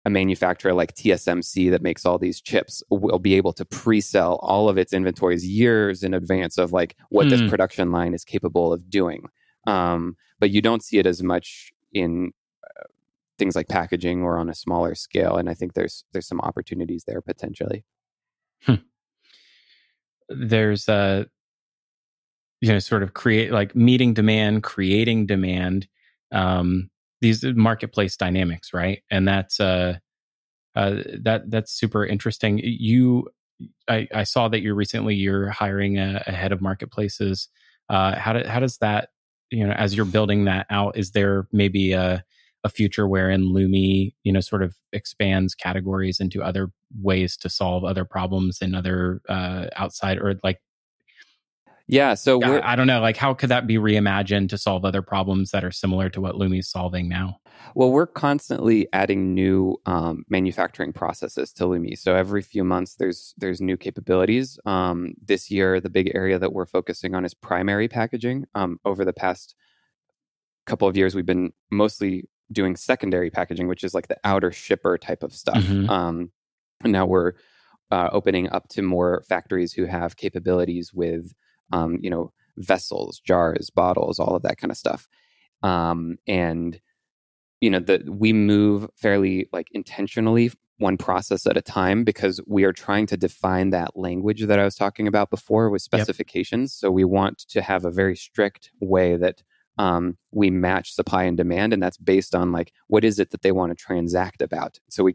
a manufacturer like TSMC that makes all these chips will be able to pre-sell all of its inventories years in advance of like what this production line is capable of doing. But you don't see it as much in things like packaging or on a smaller scale. And I think there's some opportunities there potentially. There's sort of meeting demand, creating demand, these marketplace dynamics, right? And that's that's super interesting. I saw that you're hiring a head of marketplaces. How does that, as you're building that out, is there maybe a future wherein Lumi, sort of expands categories into other ways to solve other problems and other outside, or like, yeah, so I don't know, like how could that be reimagined to solve other problems that are similar to what Lumi's solving now? Well, we're constantly adding new manufacturing processes to Lumi. So every few months, there's new capabilities. This year, the big area that we're focusing on is primary packaging. Over the past couple of years, we've been mostly doing secondary packaging, which is like the outer shipper type of stuff. And now we're opening up to more factories who have capabilities with vessels, jars, bottles, all of that kind of stuff. And we move fairly like intentionally one process at a time because we are trying to define that language that I was talking about before with specifications. Yep. So we want to have a very strict way that we match supply and demand, and that's based on like what is it that they want to transact about. So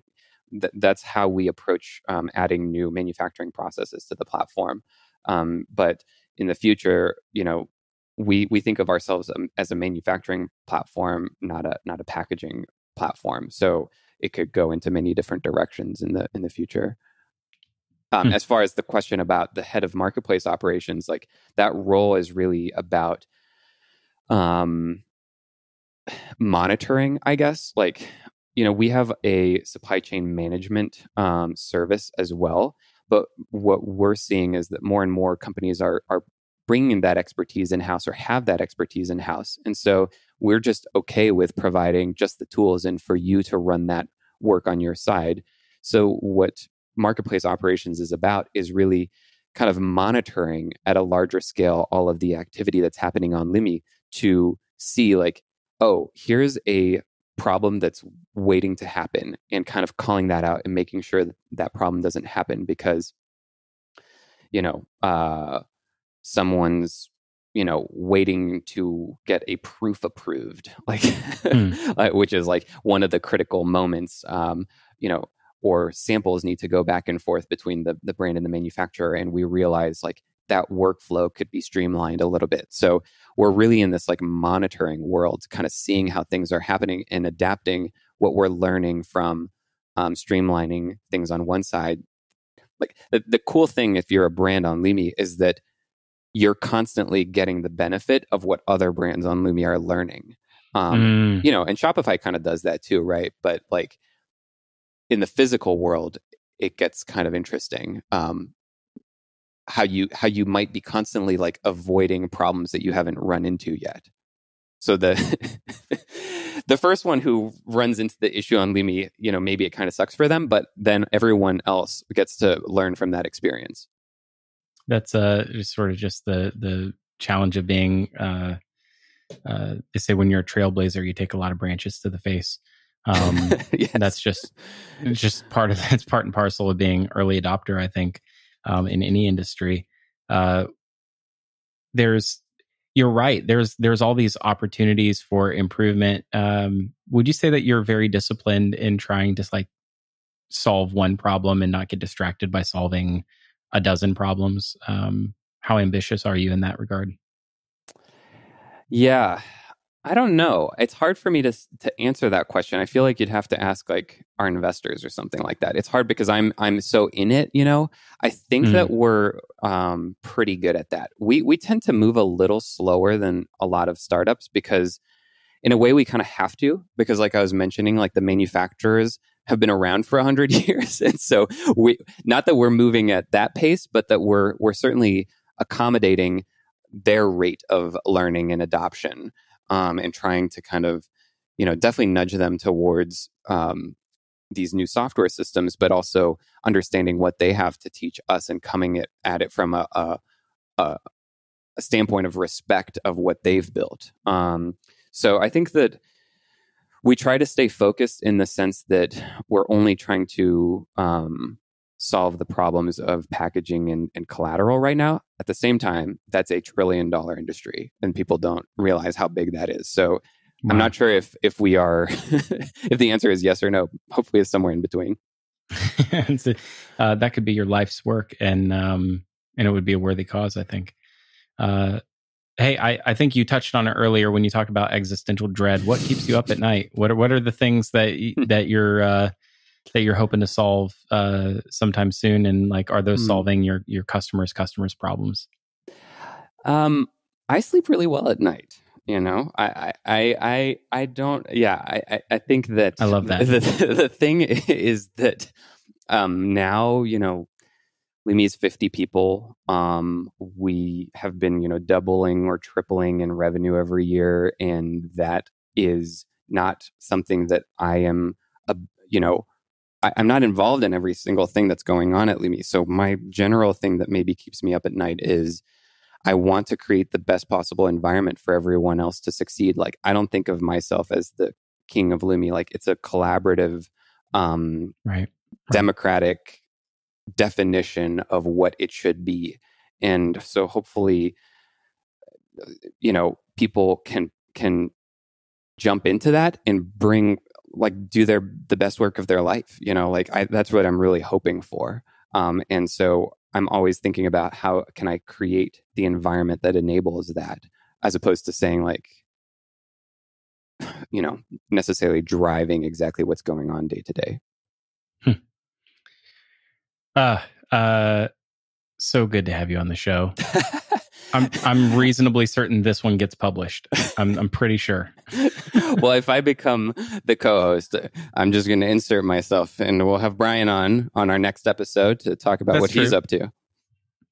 that's how we approach adding new manufacturing processes to the platform. But in the future, we think of ourselves as a manufacturing platform, not a packaging platform. So it could go into many different directions in the future. As far as the question about the head of marketplace operations, like that role is really about monitoring, I guess. Like, we have a supply chain management service as well. But what we're seeing is that more and more companies are bringing that expertise in-house or have that expertise in-house. And so we're just okay with providing just the tools and for you to run that work on your side. So what marketplace operations is about is really kind of monitoring at a larger scale all of the activity that's happening on Lumi to see like, oh, here's a problem that's waiting to happen, and kind of calling that out and making sure that that problem doesn't happen because, someone's, waiting to get a proof approved, like, which is like one of the critical moments, or samples need to go back and forth between the brand and the manufacturer. And we realize like that workflow could be streamlined a little bit. So we're really in this like monitoring world, kind of seeing how things are happening and adapting what we're learning from streamlining things on one side. Like the cool thing, if you're a brand on Lumi, is that you're constantly getting the benefit of what other brands on Lumi are learning. And Shopify kind of does that too, right? But like in the physical world, it gets kind of interesting. How you might be constantly like avoiding problems that you haven't run into yet. So the first one who runs into the issue on Lumi, maybe it kind of sucks for them, but then everyone else gets to learn from that experience. That's sort of just the challenge of being. They say when you're a trailblazer, you take a lot of branches to the face. Yes. That's just part and parcel of being early adopter, I think. In any industry, you're right. There's all these opportunities for improvement. Would you say that you're very disciplined in trying to like solve one problem and not get distracted by solving a dozen problems? How ambitious are you in that regard? Yeah. I don't know. It's hard for me to answer that question. I feel like you'd have to ask like our investors or something like that. It's hard because I'm so in it, I think that we're pretty good at that. We tend to move a little slower than a lot of startups because in a way we kind of have to, because like I was mentioning, like the manufacturers have been around for 100 years. And so not that we're moving at that pace, but that we're certainly accommodating their rate of learning and adoption. And trying to kind of, definitely nudge them towards these new software systems, but also understanding what they have to teach us and coming at it from a standpoint of respect of what they've built. So I think that we try to stay focused in the sense that we're only trying to solve the problems of packaging and collateral right now. At the same time, that's $1 trillion industry, and people don't realize how big that is. So I'm not sure if we are, if the answer is yes or no. Hopefully it's somewhere in between. That could be your life's work, and it would be a worthy cause, I think. Hey, I think you touched on it earlier when you talked about existential dread. What keeps you up at night? What are the things that you're hoping to solve sometime soon? And like, are those solving your customers' problems? I sleep really well at night. You know, I don't. Yeah, I think that I love that. The thing is that now, you know, Lumi is 50 people. We have been, you know, doubling or tripling in revenue every year, and that is not something that I am, I'm not involved in every single thing that's going on at Lumi. So my general thing that maybe keeps me up at night is I want to create the best possible environment for everyone else to succeed. Like, I don't think of myself as the king of Lumi. Like, it's a collaborative, democratic definition of what it should be. And so hopefully, you know, people can jump into that and do the best work of their life. You know, like that's what I'm really hoping for. And so I'm always thinking about how can I create the environment that enables that, as opposed to saying like, you know, necessarily driving exactly what's going on day to day. So good to have you on the show. I'm reasonably certain this one gets published. I'm pretty sure. Well, if I become the co-host, I'm just going to insert myself, and we'll have Brian on our next episode to talk about what he's up to.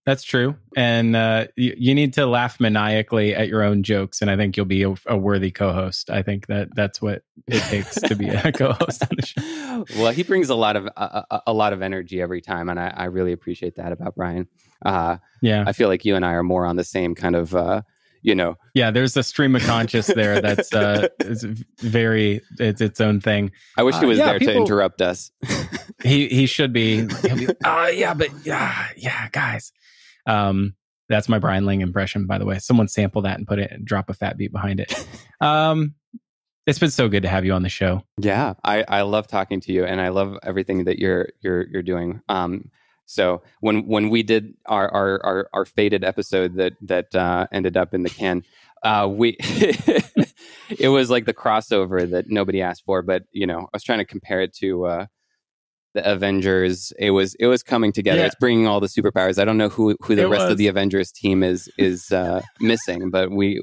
That's true. And you need to laugh maniacally at your own jokes, and I think you'll be a worthy co-host. I think that's what it takes to be a co-host on the show. Well, he brings a lot of energy every time, and I really appreciate that about Brian. Yeah, I feel like you and I are more on the same kind of, Yeah, there's a stream of conscious there that's it's its own thing. I wish he was there to interrupt us. He should be. He'll be guys. That's my Brian Ling impression, by the way. Someone sample that and drop a fat beat behind it. It's been so good to have you on the show. Yeah, I love talking to you, and I love everything that you're doing. So when we did our fated episode that ended up in the can, it was like the crossover that nobody asked for. But you know, I was trying to compare it to the Avengers. It was coming together. Yeah. It's bringing all the superpowers. I don't know who the rest of the Avengers team is missing, but we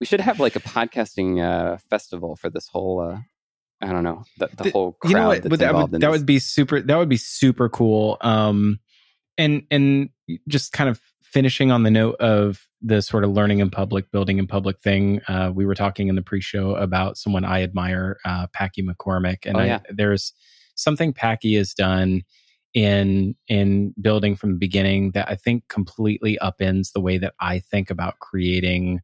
should have like a podcasting festival for this whole. I don't know, the whole crowd. You know what? That would be super. That would be super cool. And just kind of finishing on the note of the sort of learning in public, building in public thing. We were talking in the pre-show about someone I admire, Packy McCormick, and there's something Packy has done in building from the beginning that I think completely upends the way that I think about creating,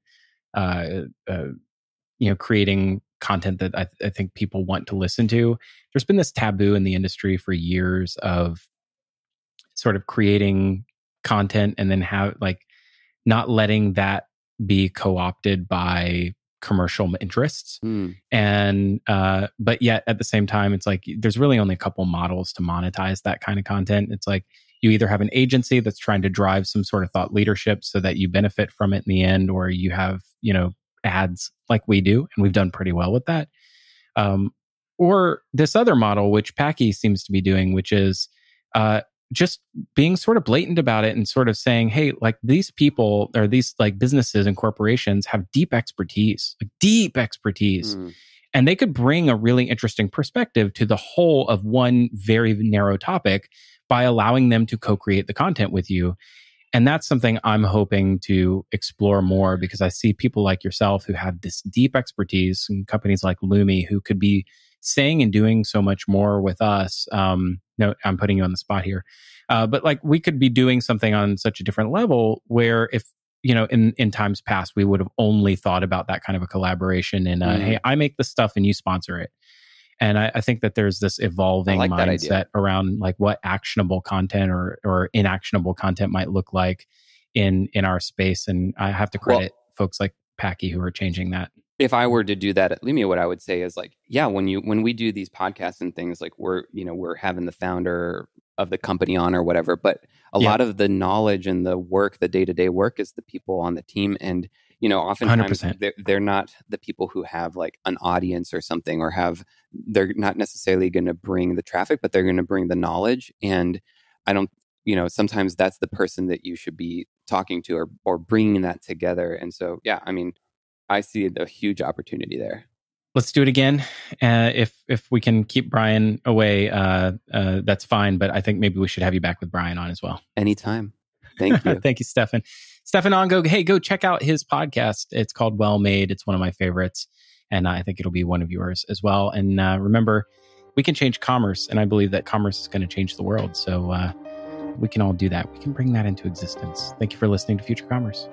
creating content that I think people want to listen to. There's been this taboo in the industry for years of sort of creating content and then not letting that be co-opted by commercial interests. And but yet at the same time, it's like there's really only a couple models to monetize that kind of content. It's like you either have an agency that's trying to drive some sort of thought leadership so that you benefit from it in the end, or you have, ads like we do, and we've done pretty well with that. Or this other model, which Packy seems to be doing, which is just being sort of blatant about it and sort of saying, hey, like these people or these like businesses and corporations have deep expertise. And they could bring a really interesting perspective to the whole of one very narrow topic by allowing them to co-create the content with you. And that's something I'm hoping to explore more, because I see people like yourself who have this deep expertise, and companies like Lumi who could be saying and doing so much more with us. No, I'm putting you on the spot here. But like we could be doing something on such a different level where if, in times past, we would have only thought about that kind of a collaboration and, hey, I make the stuff and you sponsor it. And I think that there's this evolving mindset around like what actionable content or inactionable content might look like in our space. And I have to credit folks like Packy who are changing that. If I were to do that at Lumia, what I would say is like, yeah, when we do these podcasts and things, like we're having the founder of the company on or whatever, but a lot of the knowledge and the work, the day-to-day work is the people on the team. And, oftentimes they're not the people who have like an audience or something, or they're not necessarily going to bring the traffic, but they're going to bring the knowledge. And I don't, sometimes that's the person that you should be talking to or bringing that together. And so, yeah, I mean, I see a huge opportunity there. Let's do it again. If we can keep Brian away, that's fine. But I think maybe we should have you back with Brian on as well. Anytime. Thank you. Thank you, Stephan. Stephan Ango, hey, go check out his podcast. It's called Well Made. It's one of my favorites. And I think it'll be one of yours as well. And remember, we can change commerce. And I believe that commerce is going to change the world. So we can all do that. We can bring that into existence. Thank you for listening to Future Commerce.